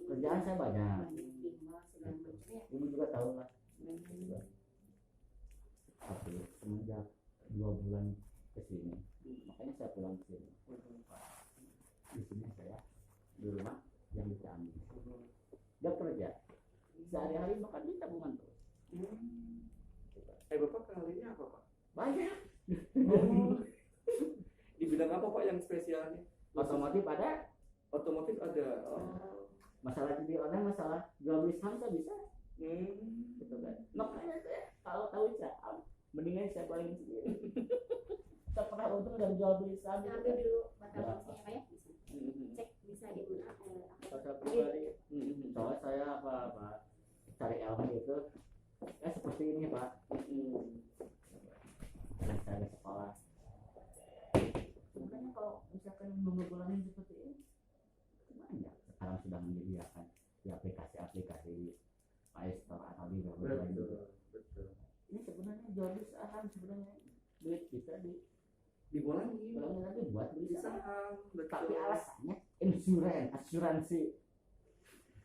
S2: Kerjaan saya banyak.
S5: Bimbel segala macam ya.
S2: Ibu juga tahu lah. Tapi semenjak 2 bulan ke sini, makanya saya pulang ke sini. Di sini saya di rumah yang bisa ambil. Dia kerja. Sehari-hari makan di tabungan tuh.
S4: Bapak keahliannya apa Pak?
S2: Banyak.
S4: Di bidang apa Pak yang spesialnya?
S2: Otomotif ada.
S4: Otomotif ada. Oh.
S2: Masalah judi online, masalah jual beli saham saya bisa.
S4: Hmm.
S2: Gitu kan. Makanya saya kalau tahu saham, mendingan saya balikin sendiri. Saya pernah untung dari jual beli saham.
S5: Nah,
S2: gitu
S5: ambil
S2: kan.
S5: dulu mata
S2: Ya.
S5: saya Pak ya. Cek bisa di mana
S2: Saya pribadi. Soalnya saya apa cari ilmu itu seperti ini Pak. Dan saya di sekolah. Makanya kalau misalkan mengulangi seperti ini, banyak sekarang sudah menyediakan di aplikasi-aplikasi Play Store atau di berbagai juga.
S4: Betul.
S2: Ini sebenarnya jual beli saham sebenarnya duit bisa
S4: Dibolongin.
S2: diulangi lagi buat beli
S4: Di
S2: saham.
S4: saham. Betul.
S2: Tapi alasannya asuransi.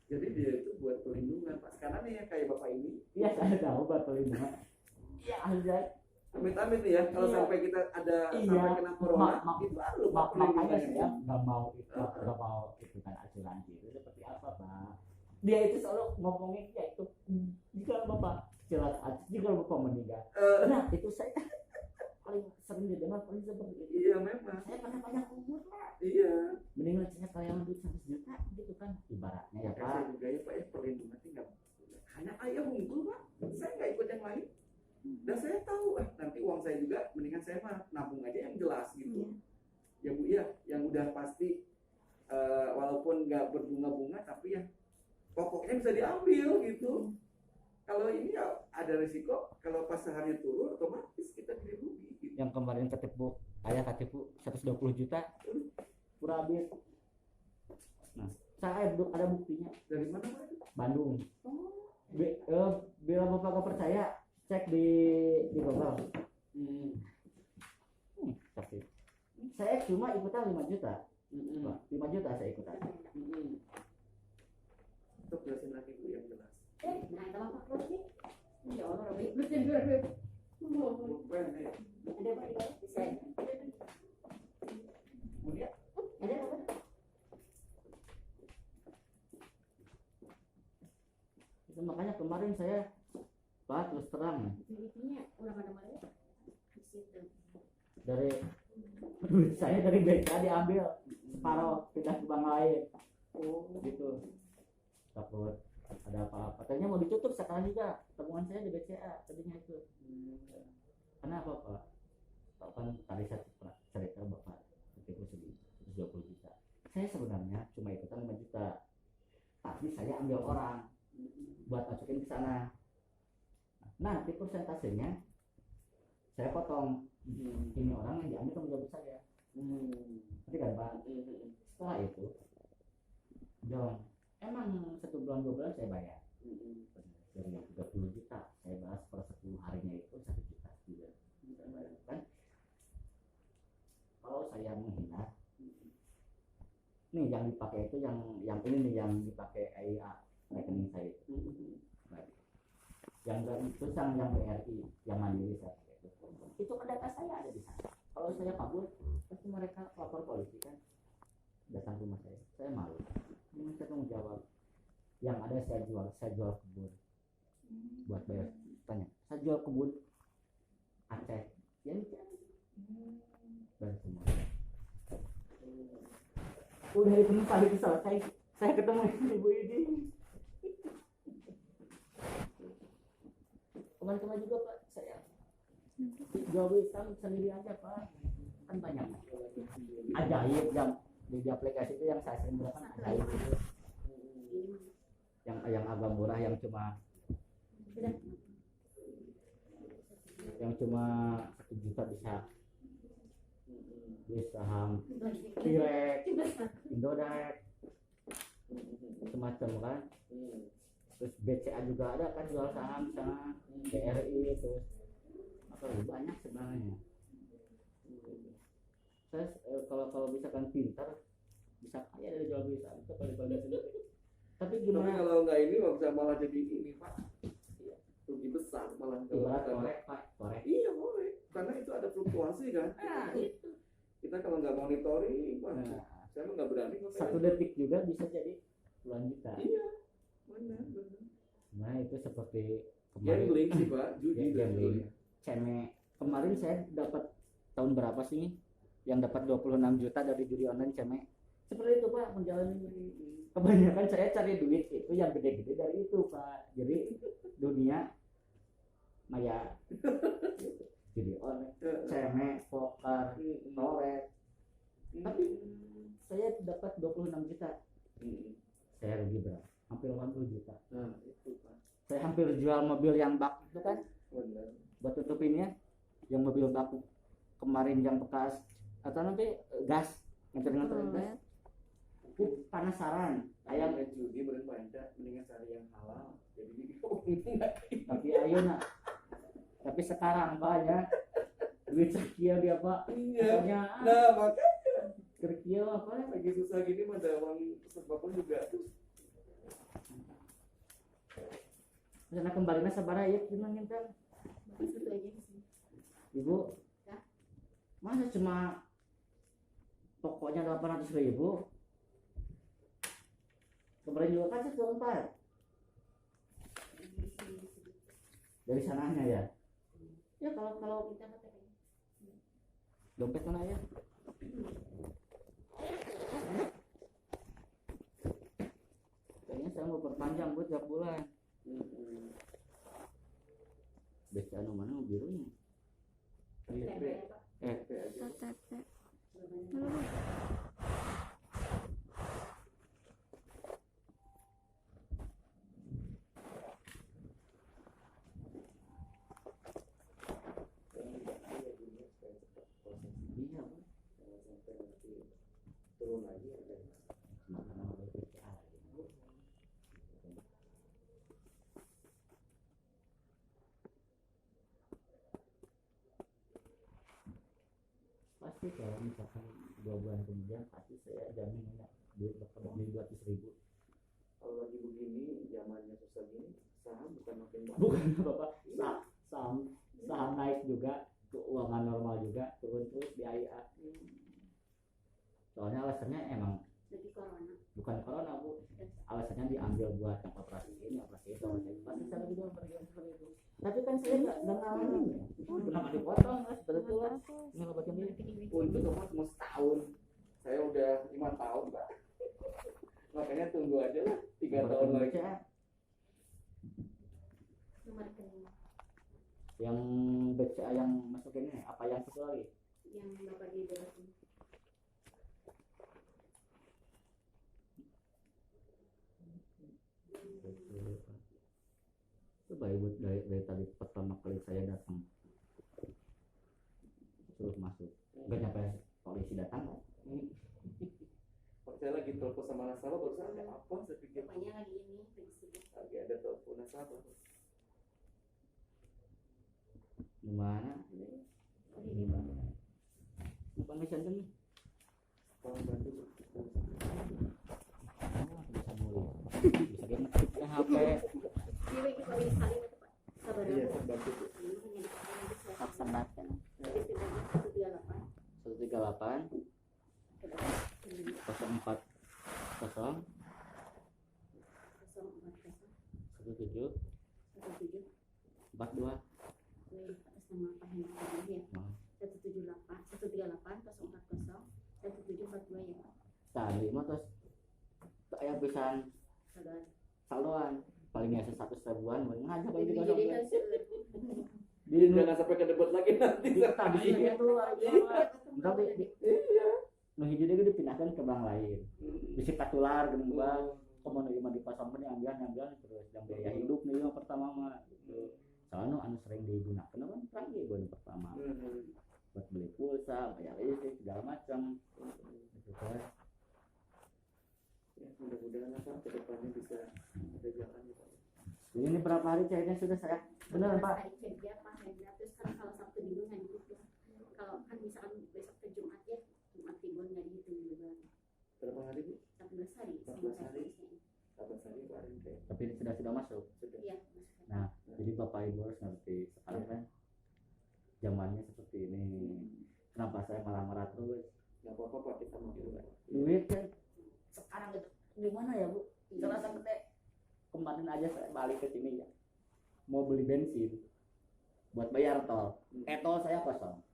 S4: Jadi dia itu buat perlindungan Pak. Sekarang nih ya kayak Bapak ini.
S2: Iya saya tahu Pak pelindungan. Iya aja.
S4: Amit-amit nih ya, kalau
S2: Iya.
S4: sampai kita ada
S2: Iya.
S4: sampai kena corona,
S2: Ma-
S4: itu perlu Pak
S2: Makanya
S4: perlindungannya.
S2: saya nggak mau itu kan asuransi itu seperti apa Pak? Dia itu selalu ngomongin ya itu jika Bapak kecelakaan, jika Bapak meninggal. Nah itu saya paling sering didengar paling seperti itu.
S4: Iya memang.
S2: Saya pernah banyak umur Pak.
S4: Iya.
S2: Mendingan saya karyawan duit 100 juta gitu kan ibaratnya ya
S4: Saya
S2: Pak.
S4: juga ya Pak ya perlindungan tinggal. Hanya ayah unggul Pak. Saya nggak ikut yang lain. Dan saya tahu nanti uang saya juga mendingan saya mah nabung aja yang jelas gitu. Ya Bu ya, yang udah pasti walaupun nggak berbunga-bunga tapi ya pokoknya bisa diambil gitu. Kalau ini ya ada risiko kalau pas sehari turun otomatis kita jadi rugi gitu.
S2: Yang kemarin ketipu, ayah ketipu 120 juta kurang habis. Nah, saya ada buktinya.
S4: Dari mana Pak?
S2: Bandung.
S4: Oh.
S2: Bila Bapak gak percaya, cek di Google. Saya cuma ikutan 5 juta. Pak. 5 juta saya ikutan.
S4: Untuk jelasin lagi Bu yang jelas.
S5: Nah, itu apa terus nih? Ya Allah, baik betul juga.
S4: Bukan nih.
S5: Ada apa di bawah? Bisa.
S4: Kemudian
S5: Ada apa?
S2: Itu makanya kemarin saya Pak terus terang
S5: Intinya orang ada mana? Di situ.
S2: dari duit saya dari BCA diambil separuh pindah ke bank lain. Gitu. Takut ada apa-apa. Katanya mau ditutup sekarang juga tabungan saya di BCA tadinya itu. Kenapa Pak? Pak kan tadi saya cerita Bapak ketipu 120 juta. Saya sebenarnya cuma ikutan 5 juta. Tapi saya ambil orang buat masukin ke sana. Nanti persentasenya saya potong. Ini orang yang diambil tanggung jawab saya. Nanti kan Pak. Setelah itu, dong, emang 1 bulan 2 bulan saya bayar. Dari yang 30 juta, saya bahas per 10 harinya itu 1 juta juga. Saya bayar, kan? Kalau saya menghindar, nih yang dipakai itu yang ini nih yang dipakai AIA rekening saya itu. Yang enggak itu yang BRI, yang mandiri saya pakai itu kan data saya ada di sana. Kalau saya kabur, pasti mereka lapor polisi kan, datang rumah saya malu. Ini saya tanggung jawab. Yang ada saya jual kebun buat bayar. Tanya, saya jual kebun Aceh, ya dan semua. Udah itu kali itu selesai, saya ketemu ibu ini. Kemarin juga Pak, saya jual wisata sendiri aja Pak, kan banyak ajaib di aplikasi itu yang saya sering gunakan ajaib itu yang agak murah yang cuma 1 juta bisa beli saham Direct, Indodax semacam kan. Terus BCA juga ada kan jual saham sama BRI terus apa banyak sebenarnya. Saya kalau misalkan pintar bisa kaya dari jual beli saham itu kalau sendiri. Tapi
S4: Tapi
S2: gimana
S4: kalau nggak ini bisa malah jadi ini Pak. Rugi besar malah kalau
S2: ibarat
S4: kita-
S2: korek Pak, korek.
S4: Iya boleh, karena itu ada fluktuasi kan. Kita kalau nggak monitoring, wah,
S2: Nah,
S4: saya mah nggak berani. Pak.
S2: 1 detik juga bisa jadi puluhan juta.
S4: Iya, benar.
S2: Nah itu seperti kemarin
S4: Gambling sih Pak, judi itu.
S2: gambling ceme. Kemarin saya dapat tahun berapa sih yang dapat 26 juta dari judi online ceme. Seperti itu Pak menjalani. Kebanyakan saya cari duit itu yang gede-gede dari itu Pak. Jadi dunia maya judi online, ceme, poker, roulette. Tapi saya dapat 26 juta. Saya rugi berapa? Hampir 80 juta.
S4: Nah, itu Pak.
S2: Saya hampir jual mobil yang bak itu kan
S4: Benar.
S2: buat tutupinnya, yang mobil bak kemarin yang bekas atau nanti gas nganter-nganterin gas. Aku penasaran
S4: Ayam
S2: ayam
S4: judi bener banyak, mendingan cari yang halal. Jadi
S2: tapi ayo nak, tapi sekarang banyak duit sekian dia Pak.
S4: iya.
S2: Pokoknya
S4: Nah, makanya
S2: kerkio apa ya?
S4: lagi susah gini mah dalam sebabnya juga.
S2: Karena kembalinya sabara ya cuma nginter.
S5: Satu aja di sini.
S2: Ibu, masa cuma pokoknya 800.000? Kemarin juga kan 1,4 dari sananya ya. Ya kalau
S5: Kita apa tadi?
S2: dompet mana ya? Kayaknya saya mau perpanjang buat tiap bulan. BCA anu mana birunya?
S6: KTP.
S2: Iya, Bu.
S4: Turun lagi ada.
S2: Makan sama BCA. pasti kalau misalkan 2 bulan kemudian pasti saya jamin ya duit bakal beli 200.000.
S4: Kalau lagi begini, zamannya susah gini, saham bukan makin banyak.
S2: Bukan bapak, saham naik juga, keuangan normal juga turun terus di AIA. Soalnya alasannya emang
S5: Jadi corona.
S2: bukan corona bu, alasannya diambil buat yang operasi ini operasi itu pasti saya juga berjuang seperti itu. Tapi kan saya nggak ngalamin ya, kenapa dipotong mas betul ini obatnya ini.
S4: Untuk kamu cuma setahun, saya udah 5 tahun pak. Makanya tunggu aja lah 3 tahun lagi.
S5: Nomor rekening
S2: Yang BCA yang masuk ini apa yang satu lagi?
S5: yang bapak di dalam
S2: Coba ibu dari tadi pertama kali saya datang terus masuk nggak nyampe polisi datang kan?
S4: Pak saya lagi telepon sama nasabah barusan ada apa? Saya pikir
S5: bapaknya lagi ini lagi sibuk.
S4: lagi ada telepon nasabah.
S2: Di mana?
S5: Oh, di bawah.
S2: Bang Isan nih.
S4: Tolong bantu.
S2: Bisa mulai. Bisa dia ngetik ya HP.
S5: Dia lagi paling sekali itu pak. Sabar
S4: Iya,
S5: aku.
S4: saya bantu.
S6: Tak sebatkan.
S5: Jadi pindahan 138
S2: 138 04 0 17 42
S5: atas nama Pak Hendra tadi ya. 138 040 1742 ya Pak.
S2: tadi mah terus yang pisan
S5: Sabar.
S2: saldoan paling biasa 100.000-an ngajak lagi
S5: Jadi
S2: kosong
S5: kan
S2: di
S4: Jangan sampai kedebut lagi nanti.
S2: tadi itu entar iya nu hiji deui dipindahkeun ke bank lain bisi katular geuning gua komo nu di pasang pun nyambian terus yang biaya hidup nih yang pertama mah gitu. Soalnya anu sering digunakan kan lagi gue pertama buat beli pulsa, bayar listrik segala macam gitu kan.
S4: Ya, mudah-mudahan apa ke depannya bisa ada jalan ya Pak.
S2: Jadi ini berapa hari cairnya sudah saya benar Pak?
S5: Hari kerja Pak Hendra terus kan kalau Sabtu Minggu nggak dihitung. Kalau kan misalkan besok ke Jumat ya Jumat Kliwon nggak dihitung juga.
S4: Berapa hari Bu?
S5: 14 hari.
S4: 14 hari. 14 hari kemarin kayak.
S2: Tapi sudah masuk.
S4: Sudah.
S5: Iya.
S2: Nah, jadi Bapak Ibu harus ngerti sekarang kan zamannya seperti ini. Kenapa saya marah-marah terus?
S4: Nggak apa-apa Pak, kita mau dulu Pak.
S2: Duit kan sekarang itu di mana ya Bu? Terasa gede. Kemarin aja saya balik ke sini ya. Mau beli bensin buat bayar tol. Tol saya kosong.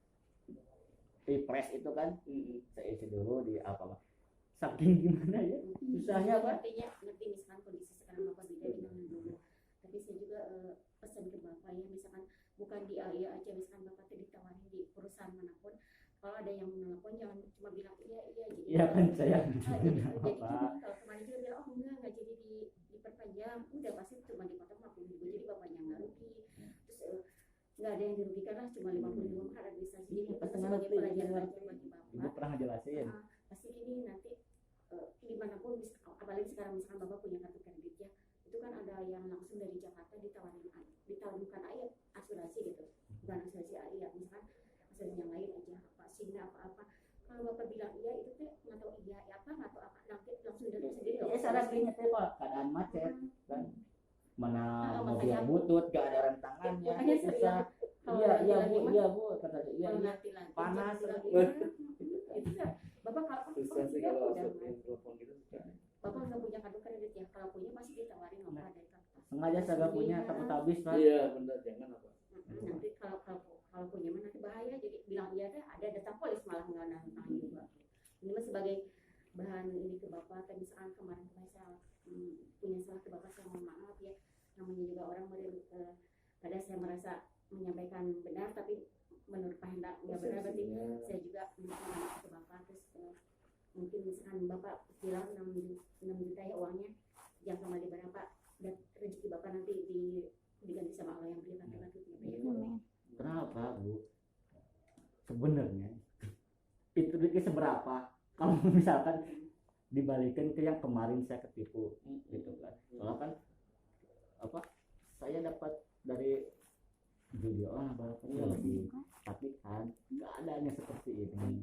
S2: Pilpres itu kan saya isi dulu di apa saking gimana ya susahnya Pak.
S5: Ngerti misalkan kondisi sekarang Bapak beda dengan dulu. Tapi saya juga pesan ke Bapak ya misalkan bukan di AIA aja misalkan Bapak tuh ditawarin di perusahaan manapun kalau ada yang menelpon jangan cuma bilang iya jadi
S2: Iya kan saya
S5: jadi gini
S2: apa
S5: kalau kemarin juga bilang oh enggak jadi diperpanjang udah pasti cuma dipotong 50.000 jadi bapaknya nggak rugi terus nggak ada yang dirugikan lah cuma 50.000 kan administrasi jadi itu sebagai pelajaran aja bagi
S2: Ibu
S5: Bapak
S2: pernah ngejelasin
S5: pasti ini nanti dimanapun apalagi sekarang misalkan Bapak punya kartu kredit ya itu kan ada yang langsung dari Jakarta ditawarkan aja asuransi gitu bukan asuransi AIA misalkan asuransi yang lain aja apa Sina apa kalau Bapak bilang iya itu teh nggak tahu iya apa nggak tahu apa nanti langsung datang sendiri
S2: ya saran gini teh Pak keadaan macet kan mana mobil
S5: makanya
S2: butut gak ada rentangannya
S5: makanya
S2: susah iya bu kata dia iya panas
S5: itu ya Bapak kalau
S4: Susah sih kalau asuransi telepon gitu suka.
S5: Bapak nggak punya kartu kredit ya kalau punya pasti ditawarin loh Pak dari kertas
S2: sengaja saya gak punya takut habis Pak.
S4: Iya benar jangan apa.
S5: nanti kalau punya mah nanti bahaya jadi bilang iya teh ada datang polis malah nggak nantang juga ini mah sebagai bahan ini ke Bapak tapi misalkan kemarin saya punya salah ke Bapak saya mohon maaf ya namanya juga orang pada saya merasa menyampaikan benar tapi menurut Pak Hendra nggak benar berarti saya juga minta maaf ke Bapak terus mungkin misalkan Bapak bilang 6 juta ya uangnya yang kembali berapa dan rezeki Bapak nanti diganti sama Allah yang beli kartu
S6: Amin.
S2: Kenapa Bu? Sebenarnya itu duitnya seberapa? Kalau misalkan dibalikin ke yang kemarin saya ketipu gitu kan. Soalnya kan apa? Saya dapat dari video apa lebih tapi kan nggak adanya seperti ini.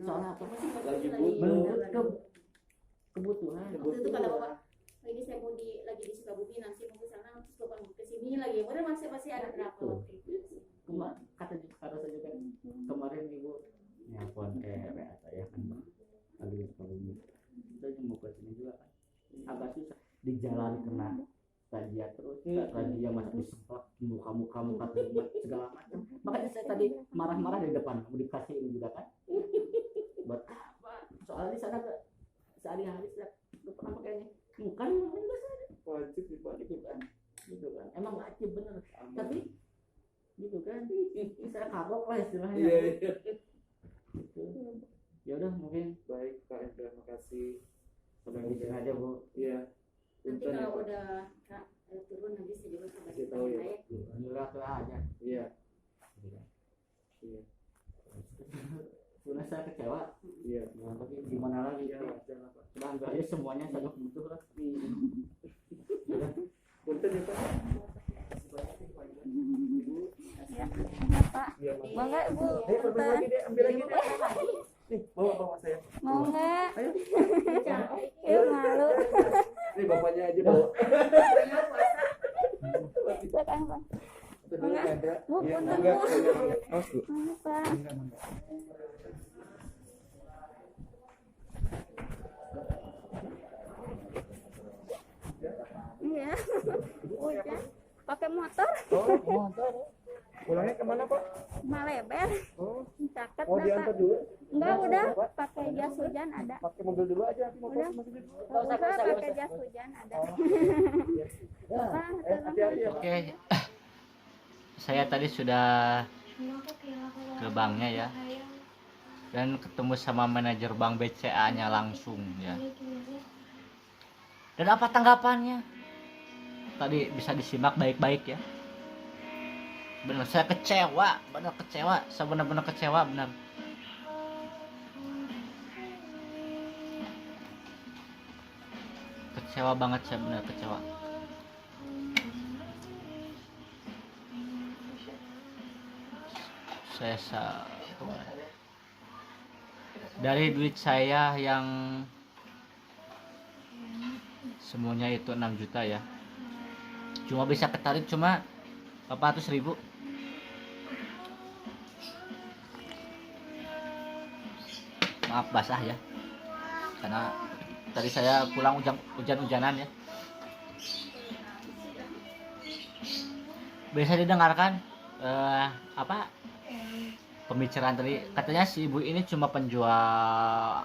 S2: soalnya apa?
S4: Lagi
S2: Menuntut
S4: butuh.
S2: kebutuhan.
S5: Waktu itu kata bapak, "Oh, ini saya mau lagi di Sukabumi, nanti mau ke sana, terus bapak mau ke sini lagi. Udah masih ada berapa waktu itu?
S2: Kata saya juga kemarin ibu nelfon WA saya kan lagi di Sukabumi. Saya mau ke sini juga kan agak susah di jalan kena razia terus razia masuk disemprot muka segala macam. Makanya saya tadi marah-marah di depan mau dikasih ini juga kan buat apa, soalnya di sana sehari-hari saya nggak pernah pakai ini bukan
S4: Wajib dipakai.
S2: gitu kan emang wajib bener tapi gitu kan saya kagok lah istilahnya.
S4: Iya, iya.
S2: Gitu. Ya udah mungkin
S4: Baik Kak Endra, makasih.
S2: sampai di sini aja Bu.
S4: Iya.
S5: Nanti
S4: Punten ya,
S5: kalau
S4: Pak.
S5: udah turun nanti saya juga kabarin
S4: Kasih tahu ya,
S5: saya.
S2: Alhamdulillah tuh aja.
S4: Iya.
S2: Sebenarnya saya kecewa.
S4: Iya.
S2: Ya, tapi gimana lagi
S4: Iya,
S2: ya?
S4: wajar lah, Pak.
S2: Sudah anggap aja semuanya saya butuh lah.
S4: Punten ya, Pak.
S6: Pak,
S4: Iya, Mas.
S6: mau nggak Bu?
S4: Ayo, ambil lagi deh, ambil lagi deh. Nih, bawa saya.
S6: Mau nggak?
S4: Ayo.
S6: Yuk malu.
S4: Nih bapaknya aja bawa.
S6: Silakan Pak.
S4: Itu dulu Kak Endra.
S6: Bu,
S4: Iya,
S6: punten,
S4: enggak.
S6: Bu.
S4: Awas, Bu.
S6: Mau Pak. Iya. Hujan. Pakai motor,
S4: Motor. Pulangnya kemana, Pak?
S6: Maleber,
S4: Oh,
S6: caket
S4: mau
S6: dah,
S4: diantar
S6: Pak.
S4: dulu?
S6: Enggak udah, pakai jas hujan ada.
S4: Pakai mobil dulu aja, nanti motor
S6: Udah.
S4: masukin.
S6: Enggak usah pakai jas hujan ada. Pak,
S4: Hati-hati ya, Pak.
S1: Oke. Saya tadi sudah ke banknya ya. Dan ketemu sama manajer bank BCA-nya langsung ya. Dan apa tanggapannya? Tadi bisa disimak baik-baik ya. Benar, saya kecewa, benar kecewa, saya benar-benar kecewa, benar. Kecewa banget, saya benar kecewa. Dari duit saya yang semuanya itu 6 juta ya, cuma bisa ketarik cuma 400.000. Maaf basah ya, karena tadi saya pulang hujan-hujanan ya. Bisa didengarkan apa pembicaraan tadi, katanya si ibu ini cuma penjual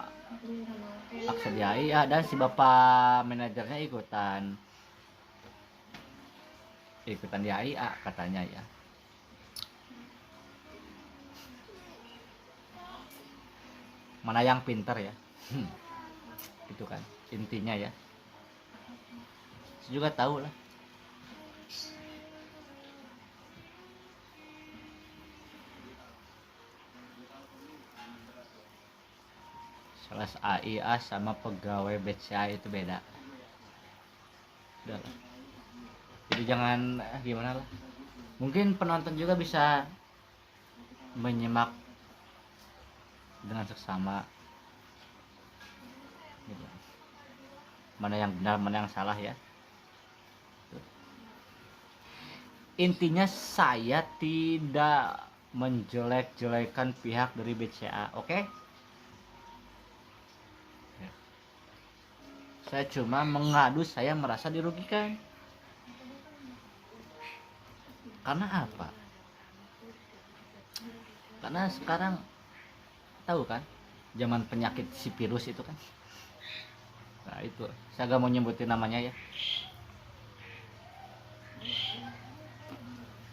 S1: aksa di AIA dan si bapak manajernya ikutan di AIA katanya ya. Mana yang pintar ya, itu kan intinya ya. Saya juga tahu lah. Sales AIA sama pegawai BCA itu beda. Udah lah. Jadi jangan gimana lah. Mungkin penonton juga bisa menyimak dengan seksama. Gitu. Mana yang benar, mana yang salah ya. Tuh. Intinya saya tidak menjelek-jelekan pihak dari BCA, oke? Saya cuma mengadu, saya merasa dirugikan. Karena apa? Karena sekarang tahu kan, zaman penyakit si virus itu kan. Nah itu, saya gak mau nyebutin namanya ya.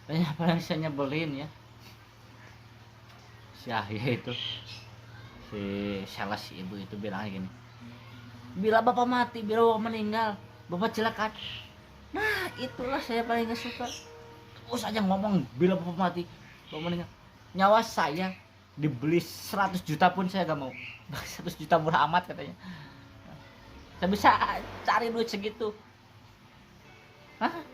S1: Dan apa yang saya nyebelin ya, si Ahya itu, si salah si ibu itu bilangnya gini, bila bapak mati, bila bapak meninggal, bapak silakan. Nah itulah saya paling gak suka. Terus aja ngomong bila bapak mati, bapak meninggal. Nyawa saya dibeli 100 juta pun saya gak mau. 100 juta murah amat katanya. Saya bisa cari duit segitu. Hah?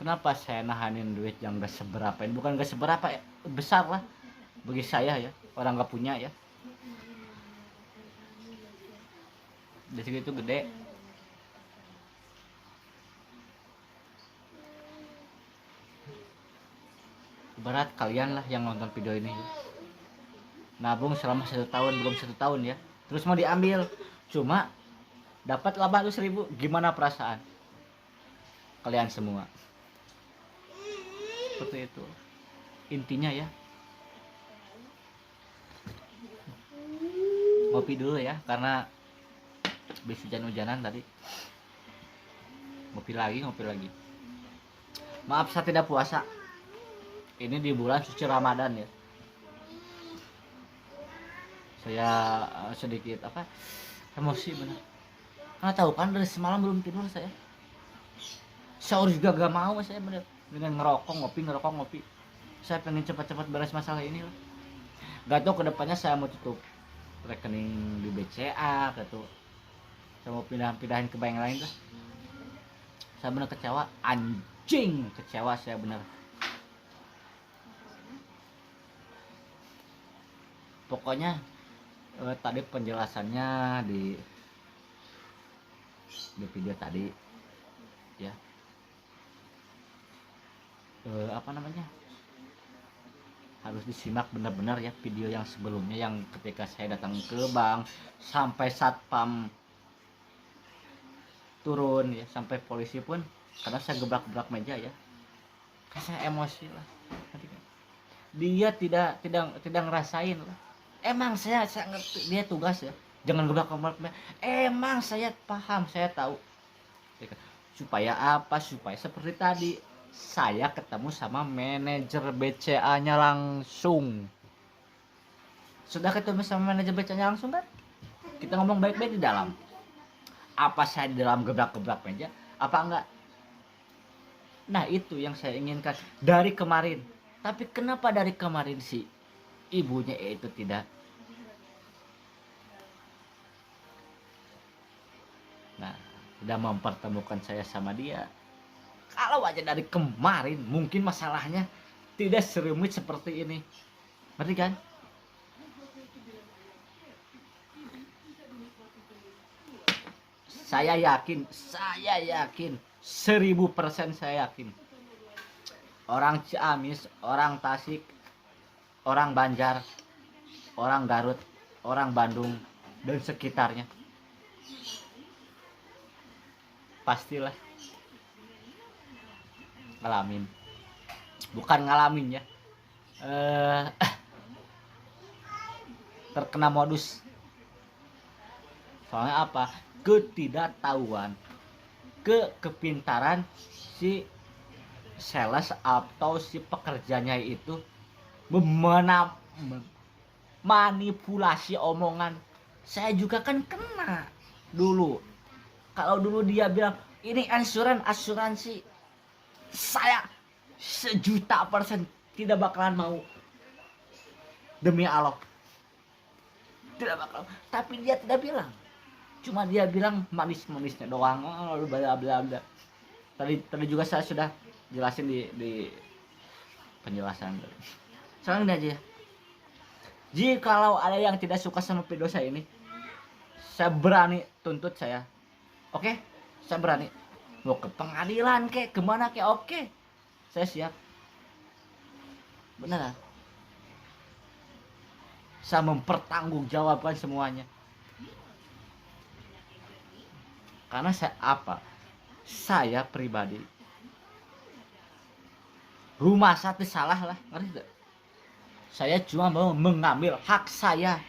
S1: Kenapa saya nahanin duit yang gak seberapa ini? Bukan gak seberapa ya, besar lah bagi saya ya, orang gak punya ya. Dari segitu gede. Berat kalian lah yang nonton video ini ya. Nabung selama 1 tahun, belum 1 tahun ya, terus mau diambil cuma dapat 800.000. Gimana perasaan kalian semua? Seperti itu intinya ya. Ngopi dulu ya, karena habis hujan-hujanan tadi. Ngopi lagi. Maaf saya tidak puasa, ini di bulan suci Ramadan ya. Saya sedikit emosi benar, karena tahu kan dari semalam belum tidur saya. Sahur juga gak mau saya bener, dengan ngerokok ngopi. Saya pengen cepat-cepat beres masalah ini lah. Gak tau kedepannya saya mau tutup rekening di BCA gitu, saya mau pindahin ke bank lain lah. Saya bener kecewa, anjing kecewa saya bener. Pokoknya tadi penjelasannya di video tadi ya, harus disimak benar-benar ya video yang sebelumnya, yang ketika saya datang ke bank sampai satpam turun ya, sampai polisi pun, karena saya gebrak-gebrak meja ya, karena saya emosi lah. Dia tidak ngerasain lah. Emang saya ngerti dia tugas ya, jangan gebrak-gebrak meja. Emang saya paham, saya tahu. Supaya apa? Supaya seperti tadi saya ketemu sama manajer BCA-nya langsung. Sudah ketemu sama manajer BCA-nya langsung kan? Kita ngomong baik-baik di dalam. Apa saya di dalam gebrak-gebrak meja? Apa enggak? Nah itu yang saya inginkan dari kemarin. Tapi kenapa dari kemarin sih ibunya itu tidak? Nah, sudah mempertemukan saya sama dia. Kalau aja dari kemarin mungkin masalahnya tidak serumit seperti ini. Ngerti kan? Saya yakin 1000% saya yakin. Orang Ciamis, orang Tasik, orang Banjar, orang Garut, orang Bandung dan sekitarnya pastilah ngalamin, bukan ngalamin ya, terkena modus. Soalnya apa? Ketidaktahuan, kepintaran si sales atau si pekerjanya itu manipulasi omongan. Saya juga kan kena dulu. Kalau dulu dia bilang ini asuransi, saya 1.000.000% tidak bakalan mau. Demi Allah tidak bakal. Tapi dia tidak bilang, cuma dia bilang manis-manisnya doang. Bla bla bla. Tadi juga saya sudah jelasin di penjelasan. Sekarang ini aja ya. Jikalau ada yang tidak suka sama video saya ini, saya berani tuntut saya. Oke? Saya berani. Mau ke pengadilan kek, kemana kek, oke. Saya siap. Beneran. Saya mempertanggungjawabkan semuanya. Karena saya apa? Saya pribadi, rumah satu salah lah, ngerti gak? Saya cuma mau mengambil hak saya.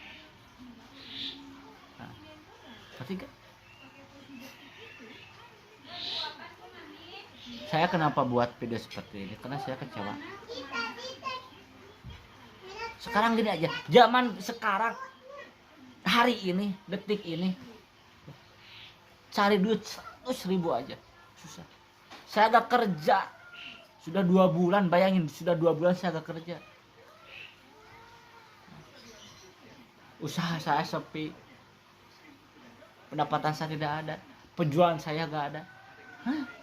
S1: Nah, ngerti gak? Saya kenapa buat video seperti ini? Karena saya kecewa. Sekarang gini aja, zaman sekarang, hari ini, detik ini, cari duit 100.000 aja susah. Saya gak kerja sudah 2 bulan, bayangin, sudah 2 bulan saya gak kerja. Usaha saya sepi, pendapatan saya tidak ada, penjualan saya gak ada. Hah?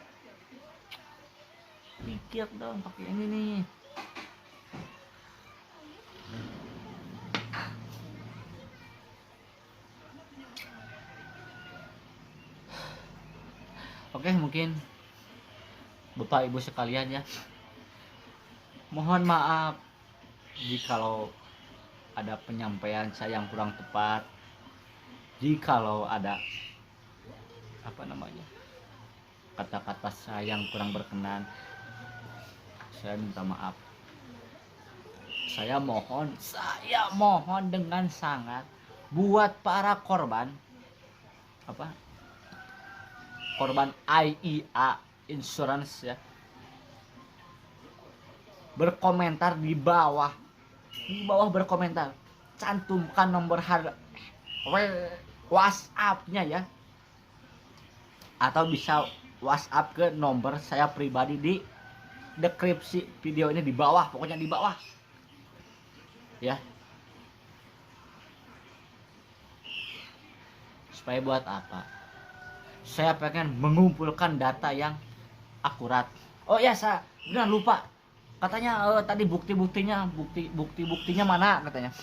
S1: Pikir dong pakai ini nih. Oke, mungkin Bapak Ibu sekalian ya, mohon maaf jikalau ada penyampaian saya yang kurang tepat, jikalau ada kata-kata saya yang kurang berkenan, saya minta maaf. Saya mohon dengan sangat buat para korban korban IIA insurance ya, berkomentar di bawah berkomentar, cantumkan nomor WhatsApp-nya ya, atau bisa WhatsApp ke nomor saya pribadi di deskripsi video ini di bawah, pokoknya di bawah ya. Supaya buat apa? Saya pengen mengumpulkan data yang akurat. Oh ya, saya benar lupa. Katanya tadi buktinya mana katanya?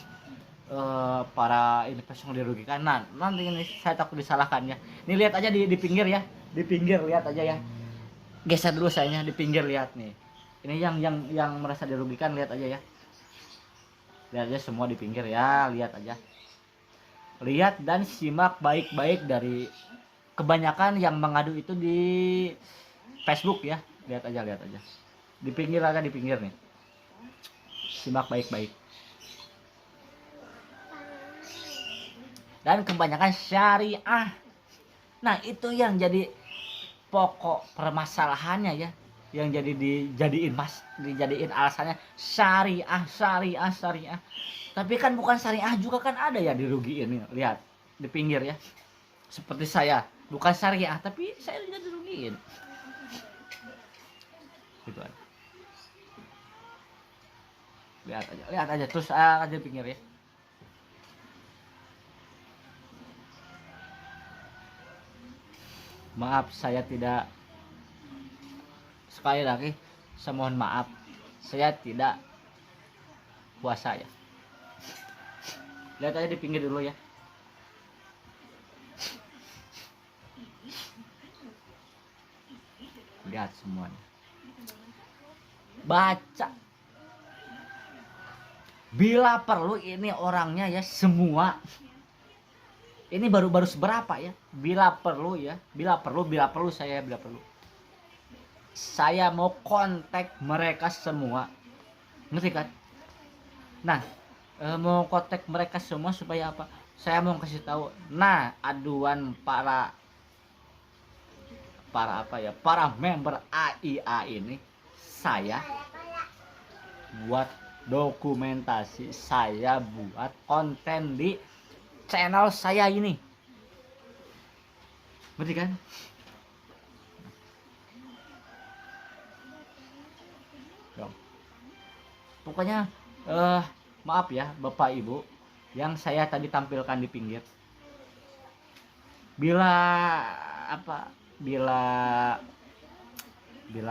S1: Para investor dirugikan. Nah, nanti ini saya takut disalahkan ya. Ini lihat aja di pinggir ya. Di pinggir lihat aja ya. Geser dulu sayanya, di pinggir lihat nih. Ini yang merasa dirugikan, lihat aja ya. Lihat aja semua di pinggir ya, lihat aja. Lihat dan simak baik-baik. Dari kebanyakan yang mengadu itu di Facebook ya. Lihat aja. Di pinggir nih. Simak baik-baik. Dan kebanyakan syariah. Nah, itu yang jadi pokok permasalahannya ya. Yang dijadiin alasannya syariah. Tapi kan bukan syariah juga, kan ada ya dirugiin nih. Lihat di pinggir ya. Seperti saya, bukan syariah tapi saya juga dirugiin. Gitu aja. Lihat aja terus aja di pinggir ya. Maaf saya tidak, sekali lagi saya mohon maaf, saya tidak puasa ya. Lihat aja di pinggir dulu ya. Lihat semuanya. Baca. Bila perlu ini orangnya ya semua. Ini baru seberapa ya? Bila perlu saya mau kontak mereka semua. Ngerti kan? Nah, mau kontak mereka semua supaya apa? Saya mau kasih tahu. Nah, aduan para member AIA ini saya buat dokumentasi, saya buat konten di channel saya ini. Ngerti kan? Pokoknya maaf ya Bapak Ibu yang saya tadi tampilkan di pinggir. Bila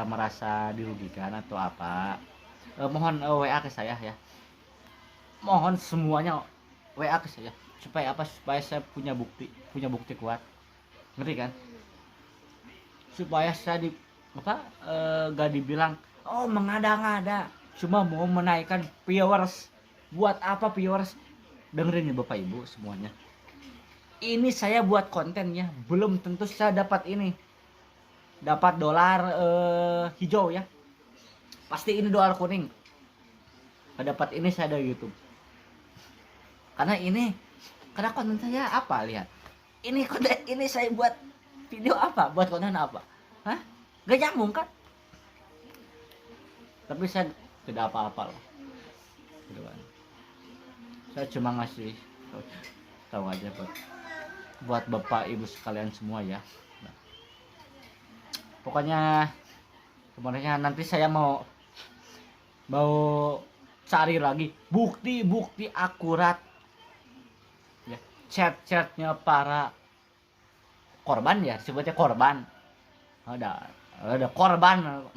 S1: merasa dirugikan atau apa, mohon WA ke saya ya. Mohon semuanya WA ke saya supaya saya punya bukti kuat. Ngerti kan? Supaya saya gak dibilang mengada-ngada, cuma mau menaikkan viewers. Buat apa viewers? Dengerin ya Bapak Ibu semuanya. Ini saya buat kontennya, belum tentu saya dapat dolar hijau ya. Pasti ini dolar kuning. Dapat ini saya dari YouTube. Karena konten saya apa, lihat. Ini saya buat video apa? Buat konten apa? Hah? Gak nyambung kan? Tapi saya tidak apa-apa lah. Gitu kan. Saya cuma ngasih tahu aja buat Bapak Ibu sekalian semua ya. Nah, pokoknya sebenarnya nanti saya mau cari lagi bukti akurat ya, chat-chatnya para korban ya, sebutnya korban. Ada korban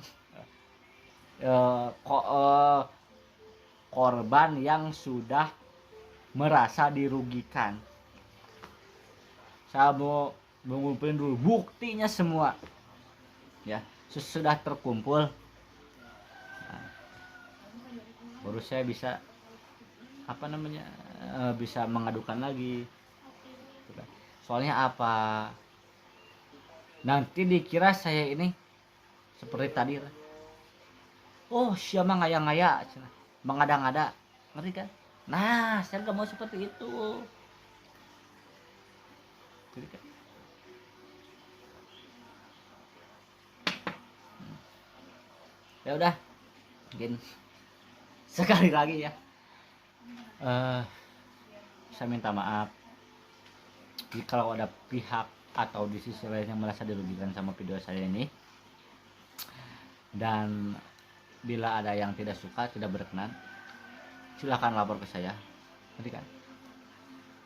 S1: korban yang sudah merasa dirugikan. Saya mau mengumpulin dulu buktinya semua, ya. Sudah terkumpul, nah, baru saya bisa bisa mengadukan lagi. Soalnya apa? Nanti dikira saya ini seperti tadi lah. Oh, siapa ngaya-ngaya, mengada-ngada, ngerti kan? Nah, saya nggak mau seperti itu. Ngerti kan? Ya udah, mungkin sekali lagi ya. Saya minta maaf jika ada pihak atau di sisi lain yang merasa dirugikan sama video saya ini. Dan bila ada yang tidak suka, tidak berkenan, silahkan lapor ke saya. Nanti kan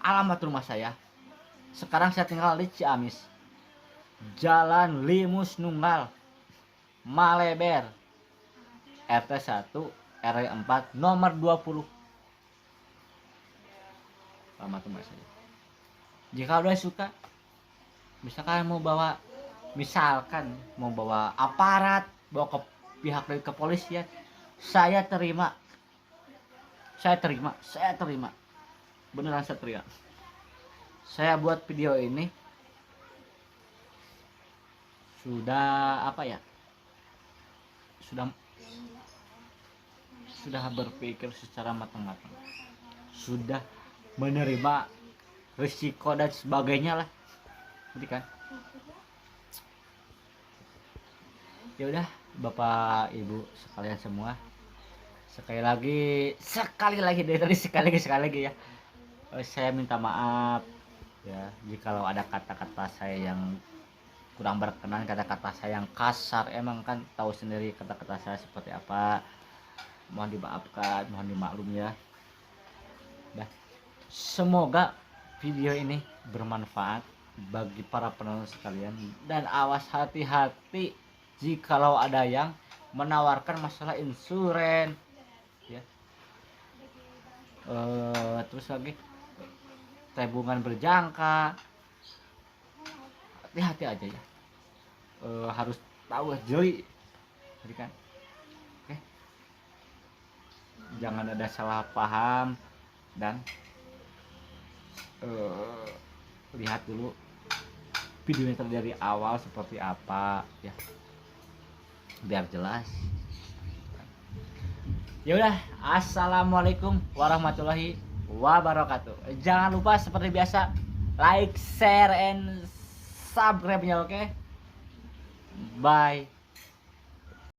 S1: alamat rumah saya. Sekarang saya tinggal di Ciamis, Jalan Limus Nunggal, Maleber, RT 1 RW 4 nomor 20. Alamat rumah saya. Jika udah suka, misalkan mau bawa aparat, bawa ke pihak dari kepolisian, saya terima, beneran saya terima. Saya buat video ini sudah sudah berpikir secara matang-matang, sudah menerima risiko dan sebagainya lah, gitu kan. Ya udah, Bapak Ibu sekalian semua, sekali lagi ya, saya minta maaf ya jikalau ada kata-kata saya yang kurang berkenan, kata-kata saya yang kasar. Emang kan tahu sendiri kata-kata saya seperti apa. Mohon dimaafkan, mohon dimaklum ya. Nah, semoga video ini bermanfaat bagi para penonton sekalian, dan awas hati-hati jikalau ada yang menawarkan masalah insuren ya. Terus lagi tabungan berjangka, hati-hati aja ya. Harus tahu jeli, jadi kan. Oke, jangan ada salah paham, dan lihat dulu videonya dari awal seperti apa ya, biar jelas. Ya udah, assalamualaikum warahmatullahi wabarakatuh. Jangan lupa seperti biasa like, share, and subscribe-nya, oke? Bye.